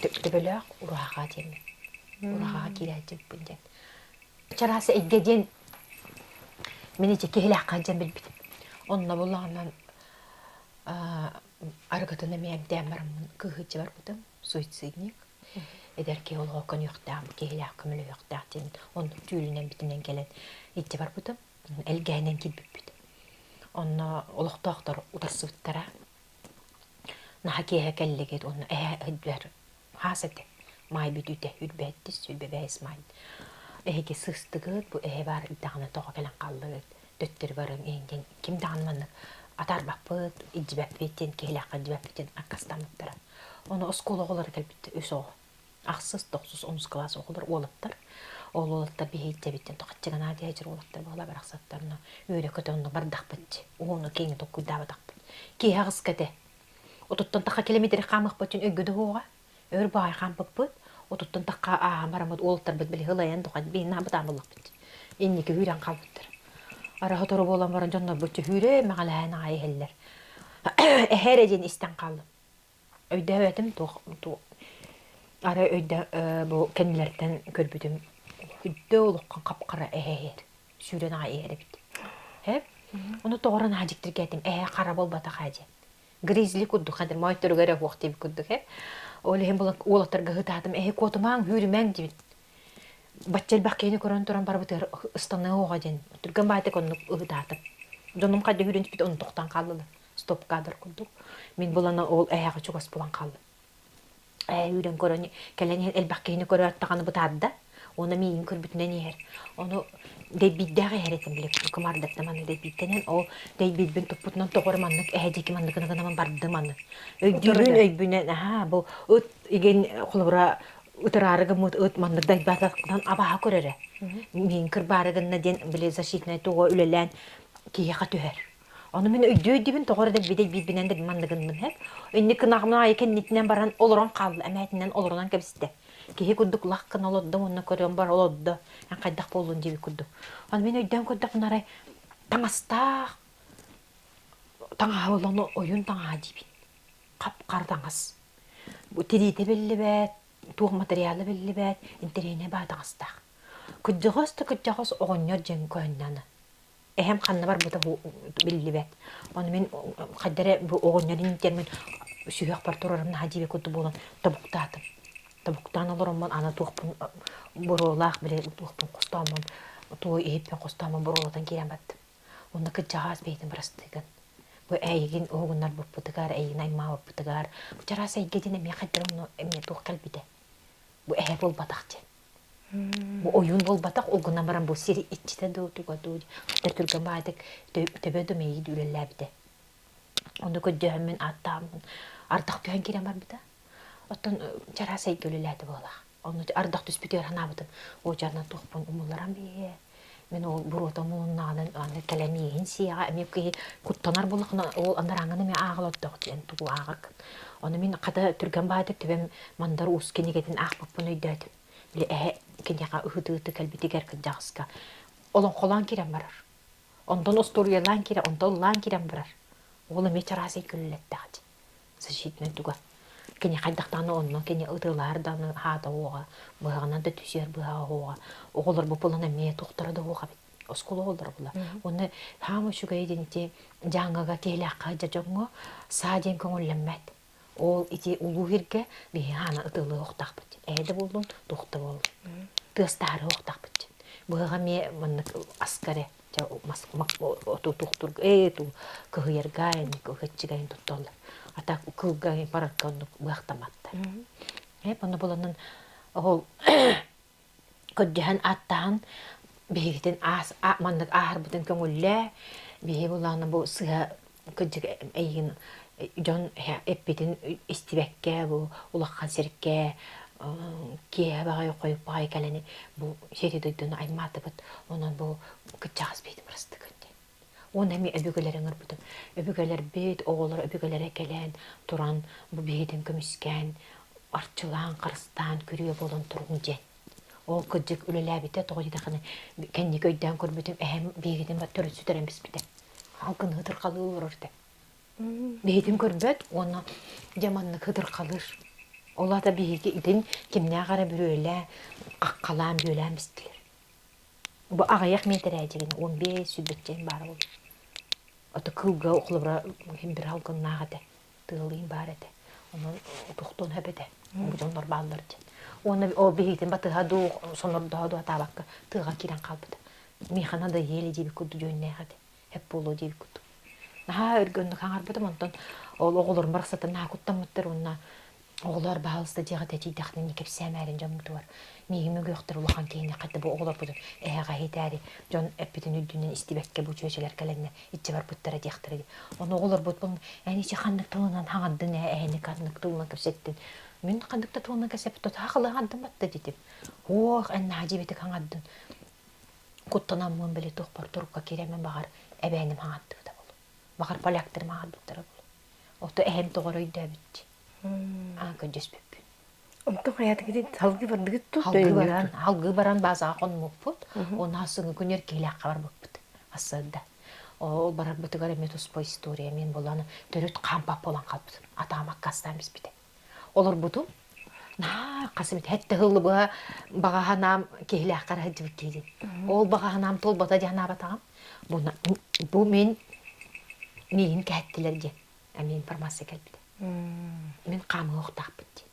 төбөлөк урага жем. Урага кире жекпут ден. Чарасы эггеден мени жеке хелакка жем билбит. Онна буллаган аргатына мен демармын кыгычы бар бутум, суицидник. Эдерке ол окон юктам, кехелакка мөлө юктам ден. Он түйүлүнөн битинен келен итти бар бутум. Элгенен килбит. Онна олохтоохтор утарсыбыттара нахакеhe келлегет онна ыдбер хасете май бүтүте үрбеттис үрбебэс май эге сыстыгыт бу бар идагына тога келен каллыгыт дөттөр барым энген ким даанманы атар баппыт иджбеппетен келакка иджбеппетен акастамыттара оны оскола оголор келбит өсө аксыз 9-10 класс оголор олуптар ол олатта бейте биттен токчыгана дежир олаттар бала бараксаттарына өйрө көтөнү бардакпыт уну кеңи токуйда бадакпыт ки агыс кете отуттан така километр камык бөтүн өгүдө ого өр бай кампыппыт отуттан така марамат олаттар бит били хылаян токат бина бадамылыппыт инники хүран калбыттыр ара хотору болан баран жоннор бөтү хүрө магалана айхеллер эхережин истен калды өйдө өтүм ту ара өйдө бу кенлерден көрбүтүм хүддө олуккан капкара эхер сүрен айыр бит. Хеп? Оны тооран хажиктир кетим. Кара болбата хажы. Гризли кудду хадыр майтыр гөрө вакты кудду хеп. Ол хем болон олатырга хытатым. Котумаң хүрүмәң дибит. Баччел баккени көрөн туран барбытыр ыстаны ога ден. Түргөн байтык оны хытатып. Жонум кадды хүрүнүп бит оны токтан калды. Стоп кадр кудду. Мен болана ол аяга чугас болан калды. Үрөн көрөн келени эл баккени көрө аттаганы бутадда. Оны мейін көрбітінен ер. Оны дейбиддағы әретін біліп, күмардықты маны дейбидтенен, ол дейбидбін тұппытынан тоғыр маннық, әдекі маннықына ғанаман барды маны. Өйдірін өйбінен, бұл ұт еген құлыбыра ұтырарығы мұт ұт маннық дайбатақтан абаға көрері. Мейін кірбарығына ден біле защитнай туға үлелән кейеға түйер. Оны мен өйдейдібін тоғыр дейбидбінен де маннығынмын әп. Өнні кынағымна айкен нетінен баран олыран қалды, әмәтінен олырынан кәбісті. Кеге күддік лаққын олодды, оны көрген бар олодды. Ән қайдақ болуын жебі күдді. Оны мен өйден күддік мұнарай таңастақ. Таңа оланы ойын таңа жебін. Қап-қар таңас. Терейте белі бәт, туғы материалы белі бәт, интерейне ба таңастақ. Күддіғыз оғынер жен көйіннаны. Әхем қанны бар бұта белі бәт. Оны мен қайдары оғынерін термен сүйек бар тұрарымна жебі күдді болын табуқтатым. Табуктан олорумман ана туохпун бурулаах биле туохпун кустамам туу эппен кустамам бурулатан кирен баттым. Онда кыжагас бейтин барастыгын. Бу эйгин огуннар буппутыгар, эйгин айма буппутыгар. Бу чараса эйгедине мен кайдырымны эмне туох келбиде. Бу бол батакчы. Бу оюн бол батак огуннан баран бу сири ичте дуутуга дуу. Түргөн баадык төбөдө мейги дүрелләбиде. Онда көддөмүн аттамын. Ардак түйөн кирен бар биде. Оттон чарасай көлеләді бола. Оны ардақ түспетер ханабытым. О жарнан тоқпын умыларам бе. Мен ол бұрота мұннағын кәлемейін сияға. Әмепке құттанар болықына ол андараңыны мен ағылаттық ден тұғу ағық. Оны мен қада түрген байды төбем мандар ұс кенегетін ақ бұппын өйдәдім. Біле кенеға ұхыты кәлбетігер кіджағысқа. Олон қолан керен барар. Ондан осториялан керен, ондан лан керен барар. Олы ме чарасай көлеләді дағады. Защитмен тұға. Кене қайдақтаны онны, кене ұтылардан хата оға, бұғанан да түсер бұға оға. Оғылар бұпылына ме тоқтырады оға бет. Оскола олдар була. Оны хамы шугай денте жаңага келакка жажоңго саден көңүлләммәт. Ол ити улугирге би хана ытылы октакпыт. Эде болдун, тухта бол. Тыстары октакпыт. Буга ме мын аскаре мак оту тухтур ту кыгыргайн кыгычыгайн туттол. Ата кылгай параккан бактаматта. Баны болонун ол көддән аттан бигитен ас мандык ахыр бутен көңүлле бие буланы бу сыга көддик эйин жон эппитин истибекке бу улаккан серикке кие багай коюп багай келени бу шети дойдун айматы бут онон бу кычагыс бейди мырысты көнде он эми өбүгөлөрүңөр бутун өбүгөлөр бейт оголор өбүгөлөрө келен туран бу бейдин көмүскөн арчылаан кырстан күрүө болон тургун жен ол көддик үлеләбите тогойдаканы кенди көйдөн көрбүтүм эм бейгидин ба төрүсү төрөмбүс бите алгын ыдыр калыр орде бейдин көрбөт оны жаманны кыдыр калыр олата бейги идин кимне кара бүрөлө каккалаан бөлөм бистилер бу агаяк метережигин 15 сүбөтчен бар ол ото кылга оклубра бир алгын нагате тылын бар эте оны туктун хөбөдө жоннор балдар оны о бейдин батыга ду сонордоо табакка тыга кирен калбыт механада ели жеби куду жөннегade hep боло жеби куду наха өргөндү каңарбыдым онтон ол оголорун бараксатан наха куттамыттыр онна оголор баалыста жега течидахны никеп сэмэрин жомуту бар мигими гөктөр улахан кейине кайта бу оголор бутун эга хитари жон эппитин үдүнөн истибекке бу чөчелер келене итче бар буттара дияктыры оны оголор бутун эничи хандык тылынан хаңаддын эни кандык тылынан кепсеттин мен кандыкта тылынан кесеп то хакылагандым батты дитип ох энна ажибетик хаңаддын куттанаммын беле тохпор турукка киремен багар эбеним хаңадды да болу багар поляктыр маагаддыктар болу ото эм тогоройда бит көдөспөп онто хаят кити халгы бардыгы ту халгы баран база конмуппут онасыгы күнер келак бар буппут асында ол барар бутугар метус по история мен боланы төрөт кампап болан калпыт атамак кастамыз бите олар буту на касымет хетте хылы багаханам келак кара дибит кейди ол багаханам тол бата жана батагам бу мен мейин кәттилер же мен информация келбиде мен камы октакпыт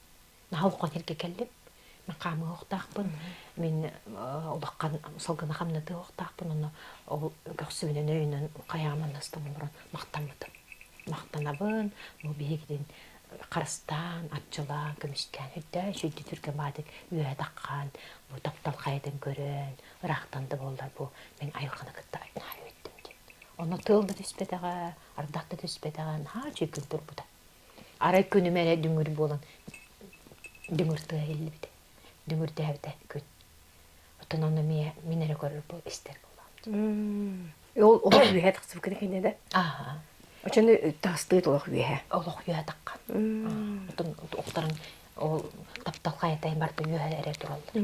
на окон эрке келдим мен камы октакпын мен улаккан салгына хамнаты октакпын оны ол көксүбүнөн өйүнөн каяманастым бурун мактанабын бу бегидин карыстан атчылаан көмүскөн үдө шүдү түркөн баадык үйө таккан бу таптал кайдын көрөн ырактанды болдар бу мен айылгына кытта өттүм деп оны тылды түспедага ардакты түспедага на чөкүл турбуда ара күнүмө дүңүр болон дүңүр тыйлыбыт дүңүр дәбите күн отонону минере көрүр бул истер болам ол үйө таксып кеткен да очону тасты толок үйө олох үйө таккан отон октарын ол таптал кайтай барты үйө эре туралды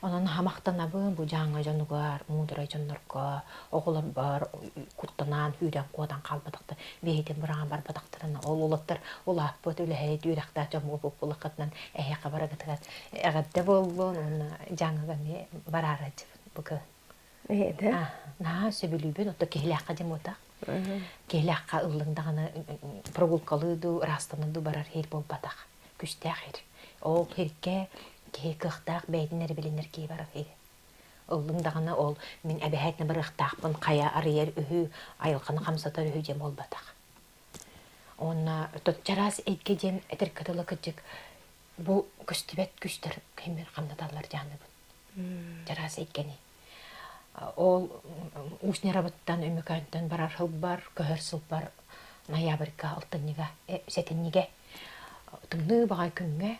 онон хамактанабын бу жаңы жонугар муудурай жоннорго оголор бар куттанан үйрен куадан калбадыкты бейден бураган барбадактарына ол улаттар улааппыт үлэхейт үйракта жомуу булакатынан эяка барагатыгат эгадде болбун оны жаңыга ме барарыж буга на сөбүлүбүн ото кехилакка жемотак кехилакка ыллыңдаганы прогулкалыду растаныду барар хер болбатак күстэ хер ол херке кыхтаак бэйдинер билинер кей барар хер ыллыңдаганы ол мен эбэхэтне барыхтаакпын кая арыер үһү айылканы камсатар үһү жем болбатак онна тот жарас эйтке жем этеркатыла кыжык бу күстүбет күстөр кемер камнаталар жаныбын жарас эйткени ол ушне работтан өмөкөнтөн барар хыл бар көһөр сыл бар ноябрьга алтыннига сетинниге тыңны багай күнгө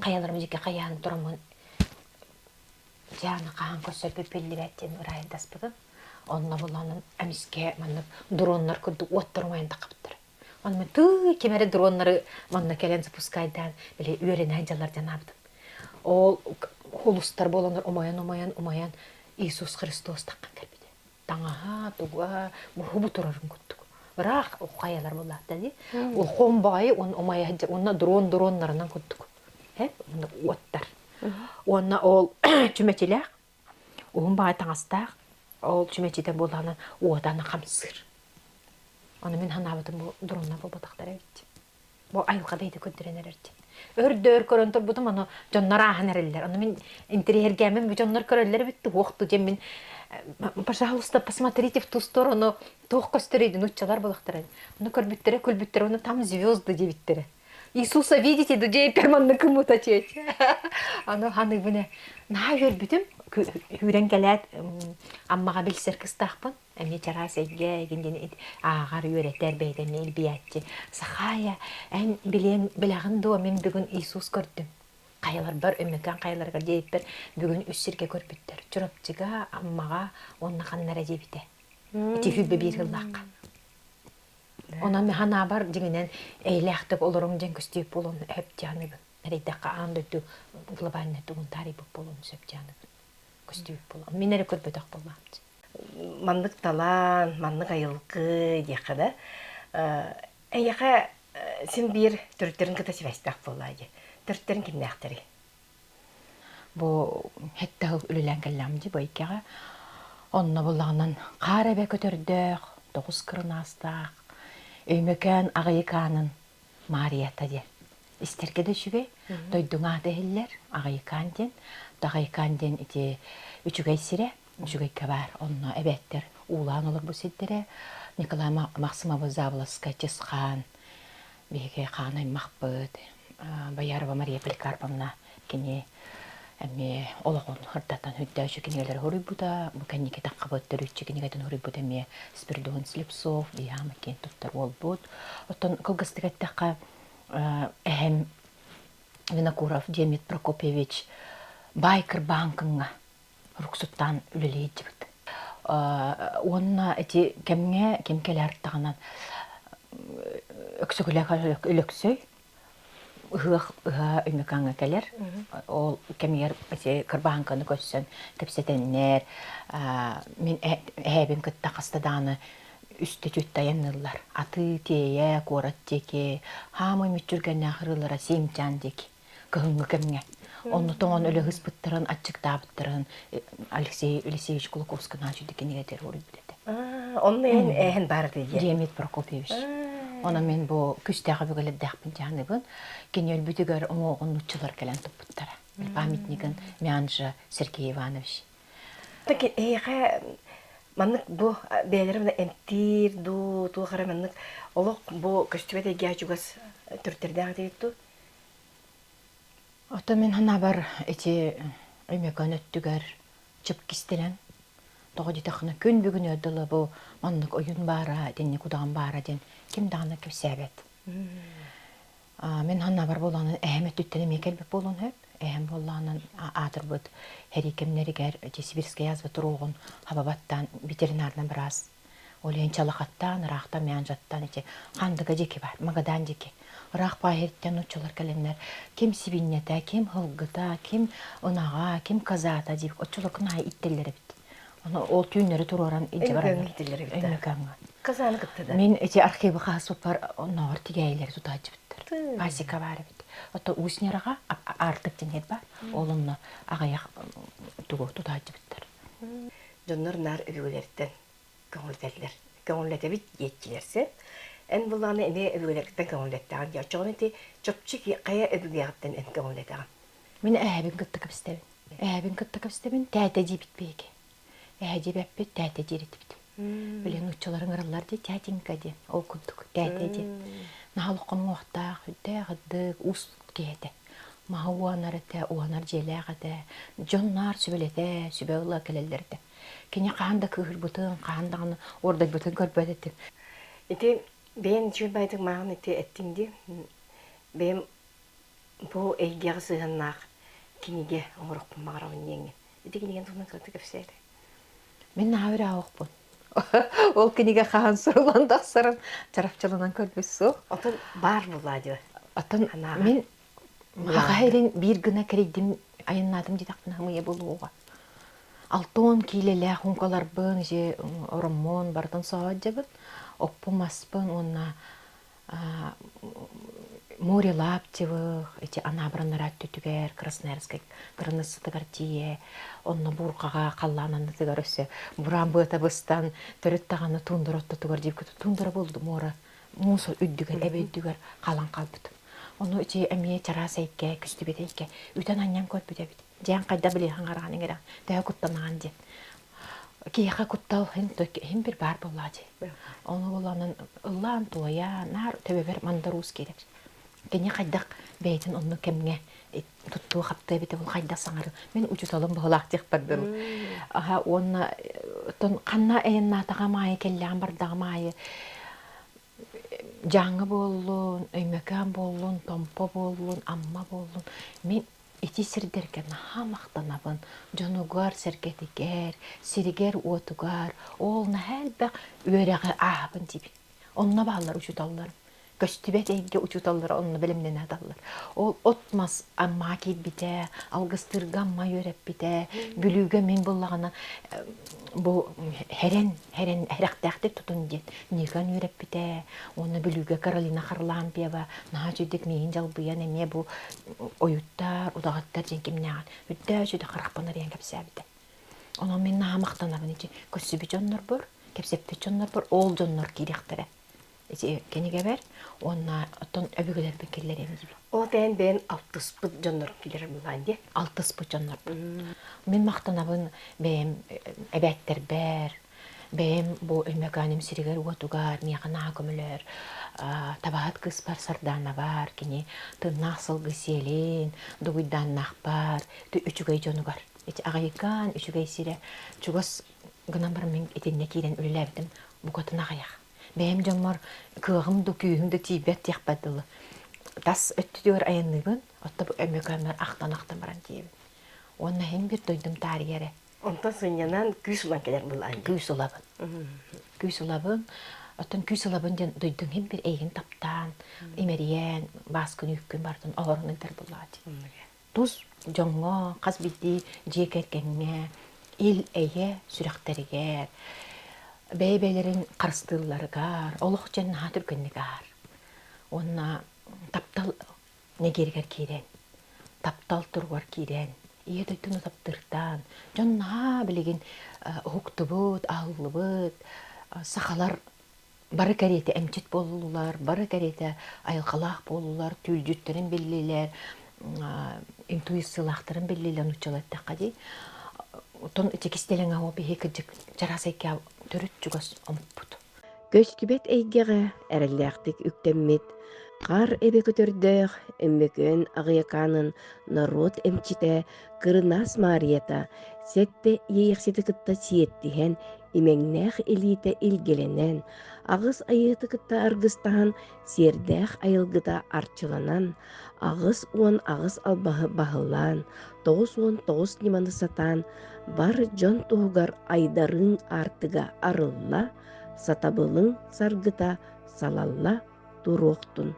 каяларым жеке каян турамын жана каан көсөрбү пеллибеттен ырайдаспыгы онна буланын амиске манып дроннар күдү оттурмайын такыптыр анын туу кемере дроннары манна келен запускайдан биле үйрен ажалар жанабдым ол холустар болонор умаян Иисус Христос таккан келбиде таңаха туга бу турарын күттүк бирок каялар булат ди ол хомбай он умая онна дроннарынан күттүк оттар онна ол чүмөчелек Уһун баай таңастаах, ол чүмечитен боллаанан уотаана хамсыр. Оны мен ханаабытын бу дурунна болбатактар эбит. Бу айылга дейди көндүренер эрди. Өрдөр көрөнтөр бутум аны жоннор ахан эреллер. Аны мен интерьергемен бу жоннор көрөллер битти. Уохту жем мен пожалуйста, посмотрите в ту сторону. Туох көстөрөйдүн уччалар болуктар. Аны көрбүттөрө, күлбүттөрө, аны там звезды дебиттере. Иисуса видите, дужей перманны кымыта чеч. Аны ханы буне на көрбүтүм хүрен келет аммага билсер кыстакпын. Эми чарас эге генден агар үйрөтер бейден мел биятчы. Сахая эн билен билагын до мен бүгүн Иисус көрдүм. Каялар бар өмөкөн каяларга дейиппер бүгүн үссирге көрбүттөр. Чурапчыга аммага онна каннара жебите. Ити хүббе бир хыллакка. Онан механа бар дигенен эйлэхтеп олорун жен көстүйүп болон өп жаныбын. Рейдакка андыту глобальный тугун тарибы болон сөп жаныбын. Көстүйүп болон. Менери көрбөтөк болмамчы. Маннык талан, маннык айылгы дияқада. Эйяқа сен бир түрттерін кыта сибастақ боллайды. Түрттерін кимнәқтері? Бу хетта үлелен келламды бойкаға. Онна боллағынан қарабе көтөрдөк, 9 кырынастақ. Өймөкән ағайыканын Марията де. Истеркеде шүге, дойдуңа дәхиллер, ағайыкан ден, дағайыкан ден ити үчүгей сире, үчүгей кабар, онна әбәттер улан олар бұл сеттере. Николай Максимова Завласка, Чесхан, беге қанай мақпыд, Боярова Мария Поликарповна, кене әме олағын хырдаттан хүдді үші кенегелер хорой бұда, бұл кәнеке таққа бұттыр үші кенегетін хорой бұда әме Спиридон Слепцов, Диама кен тұттар ол бұд. Оттан кылғыстығат таққа әхем Винокуров Демид Прокопьевич Байкер банкыңа рұқсыттан үлелейді бұд. Онна әте кемкелер тағынан өксігілі үліксөй, өмекаңа келер, ол кемер кырбанканы көссен кепсетеннер, мен әбін күтті қастаданы үсті түтті емнылар. Аты тее, корат теке, хамы мүттүргенне ақырылыра семчан теке, күхіңгі кемге. Оны тоңын өлі ғыз бұттырын, атчықта бұттырын Алексей Алексеевич Кулаковскын ачу декенеге тер орып біледі. Оны әйін бар дейді? Демид Прокопьевич. Ona men bu küstəği bügələ dəxpin canıbın. Genel bütügər oğun uççular gələn toputlara. Pamitnikin Myanjı Sergey Ivanoviç. Peki, manlık bu beylerim de emtir, du xara manlık oluq bu küstübete gəçuğaz türtlerden deyiptu? Ota men hana var eti ömekən öttügər çıp kistelen. Тоғы детақына көн бүгін өділі бұл маннық ойын бара, денне кудаған бара ден кем дағына кеп сәбет. Мен ханна бар болғанын әймет үттені мекелбек болуын өп, әйм болғанын атыр бұд әрекемнерігер Сибирская язбы тұруғын хабабаттан ветеринардан біраз. Олейін чалақаттан, рақтан, мянжаттан қандыға деке бар, магадан деке. Рақ байырттен ұтчылар кәленлер кем сибиннета, кем хылғыта, кем ұнаға, кем казата дейік. Ұтчылар күнай иттелері бит. Ол түйінері тұроран инте баран. Өймөкәңі. Қазаны күтті да? Мен эти архивы қасып бар, нағыр тегейлер тұтайчы біттір. Пасика бары бітті. Отто ұсынераға артық денет бар. Олымны ағаяқ тұтайчы біттір. Жоннар нар өбігілерден көңілдерлер. Көңілдері бит етчілерсе. Ән бұланы әне өбігілерден көңілдеттіған. Жочығын әте чөпчік қая өбігілерден ән көңілдеттіған. Мен әбін күтті көпістебін. Әбін күтті көпістебін, тәті дейбіт бейге. Әдеп әппет тәте деретіпті. Білен ұтчыларын ұралар де тәтінка де, ол күндік тәте де. Нағылыққының оқтақ, үдді, ғыддық, ұс кейді. Маға уанар әті, уанар желәғі де, жоннар сүбелеті, сүбәуіла кәлелерді. Кене қағанда күйір бұтын, қағандағыны ордай бұтын көрбәд әттім. Әте, бәйін жөн байдың мағын әте әттіңді, бәйін бұл әйгеғі сығыннақ кенеге оңырықпын мағырауын еңген. Әте кенеген тұғынан қырды көпсәді. Мен нағыр ауықпын. Ол кенеге қаған сұрыландақ сырын жарапчылынан көрбес соқ. Отын бар болады. Отын мен мағайрен бір гына керейдім айыннадым дедақпын ғымыя болуға. Алтон кейлелі құнқалар бұн, же ұрыммон бардың соғад жабын. Оппым аспын, онна море лаптевых, эти анабраннар түтүгер, Красноярск, Красноярск тие, онна буркага калланан тыгар өсө, буран быта быстан төрөт таганы тундуротты тугар дип көтү тундура болду мора. Мусо үддүгер, эбеддүгер калан калбыт. Ону эти эмие чарасайке, күстүбетейке, үтөн аньян көрбүтөбүт. Жан кайда биле хаңарган эңерен, таа куттанаган ден. Кияха куттал хин бир бар боллади. Ону боланын ыллаан туя, нар төбөбер мандарус керек. Кене кайдак бейтин онну кемге туттуу хапты бите бул кайда саңар. Мен учуталым болак тек бардым. Аха онна тон канна эйна тагамай келлән бардагамай. Жаңы боллун, өймөкөн боллун, томпо боллун, амма боллун. Мен ити сирдерген хамактанабын, жонугар серкетигер, сиригер отугар, ол нахэлбэ үөрэгэ аабын тиби. Онна баалар учуталлар. Көстүбет эйге учуталлар, онна билимнен адаллар. Ол отмас амма кейт бите, алгыстырган майөреп бите, бүлүүгө мен боллагана бу херен херактакты тутун дет. Ниган үреп бите, оны бүлүүгө Каролина Харлампиева, наа жүдек мейин жалбыян эме бу оюттар, удагаттар жеңкемнаган. Үддө жүдө каракпанар ян кепсәбите. Оны мен наамактанабын ичи көсүбү жоннор бар, кепсепте жоннор бар, ол жоннор киректере. Кенеге бер, онна оттон өбүгөлөр бекерлер эмди. О тен бен 60 жоннор килер булган ди. 60 жоннор. Мен мактанабын бем эбеттер бер, бем бу өймөкөнүм сиригер уотугар, мияна көмөлөр, табаат кыз бар, сардана бар, кини тынасыл гыселин, дугуйдан нах бар, үчүгөй жонугар. Агайкан үчүгөй сире, чугас гынан бар мен этинне кирен үлелебдим, бу котуна аяк. Бәйім жомар күйігімді күйігімді тейбет тияқпадылы. Тас өттідер айынығын, отта бұл өмекәмір ақтан баран тейбін. Онна хен бір дойдым таригері. Онтан сынянан күй сулан келер бұл айын. Күй сулабын. Күй сулабын. Оттан күй сулабын ден дойдың хен бір әйгін таптан, емериян, баскын үккін бардын, оғырының дәр бұлады. Тұз жоңға, қаз бейді жекергенге, ил әйе сүрәқтерігер, бәйбәлерин қарыстыларыгар, олық жән хатыр көннігар. Онна таптал негергер кейрен, таптал тұрғар кейрен, ие дөйтіні таптырдан, жонна білеген хуқтыбыт, ағылыбыт, сақалар бары кәреті әмчет болулар, бары кәреті айылқалақ болулар, түлжүттерін беллелер, интуициялақтарын беллелер ұчалаттаққа дей. Тон текстелен ау бихек жарасайка төрөт жугас омпут. Көстүбет эйгеге эреллектик үктеммит кар эбе көтөрдөөх эммекөн агыяканын народ эмчите кырынас мариета сетте ийексетикытта сиеттиһен имеңнэх элите илгеленен агыс айытыкытта аргыстаан сиэрдээх айылгыта арчыланан агыс уон агыс албаһы баһылаан тоҕус уон тоҕус ниманы сатаан бар жон туһугар айдарың артыга арылла сатабылың саргыта салалла туруохтун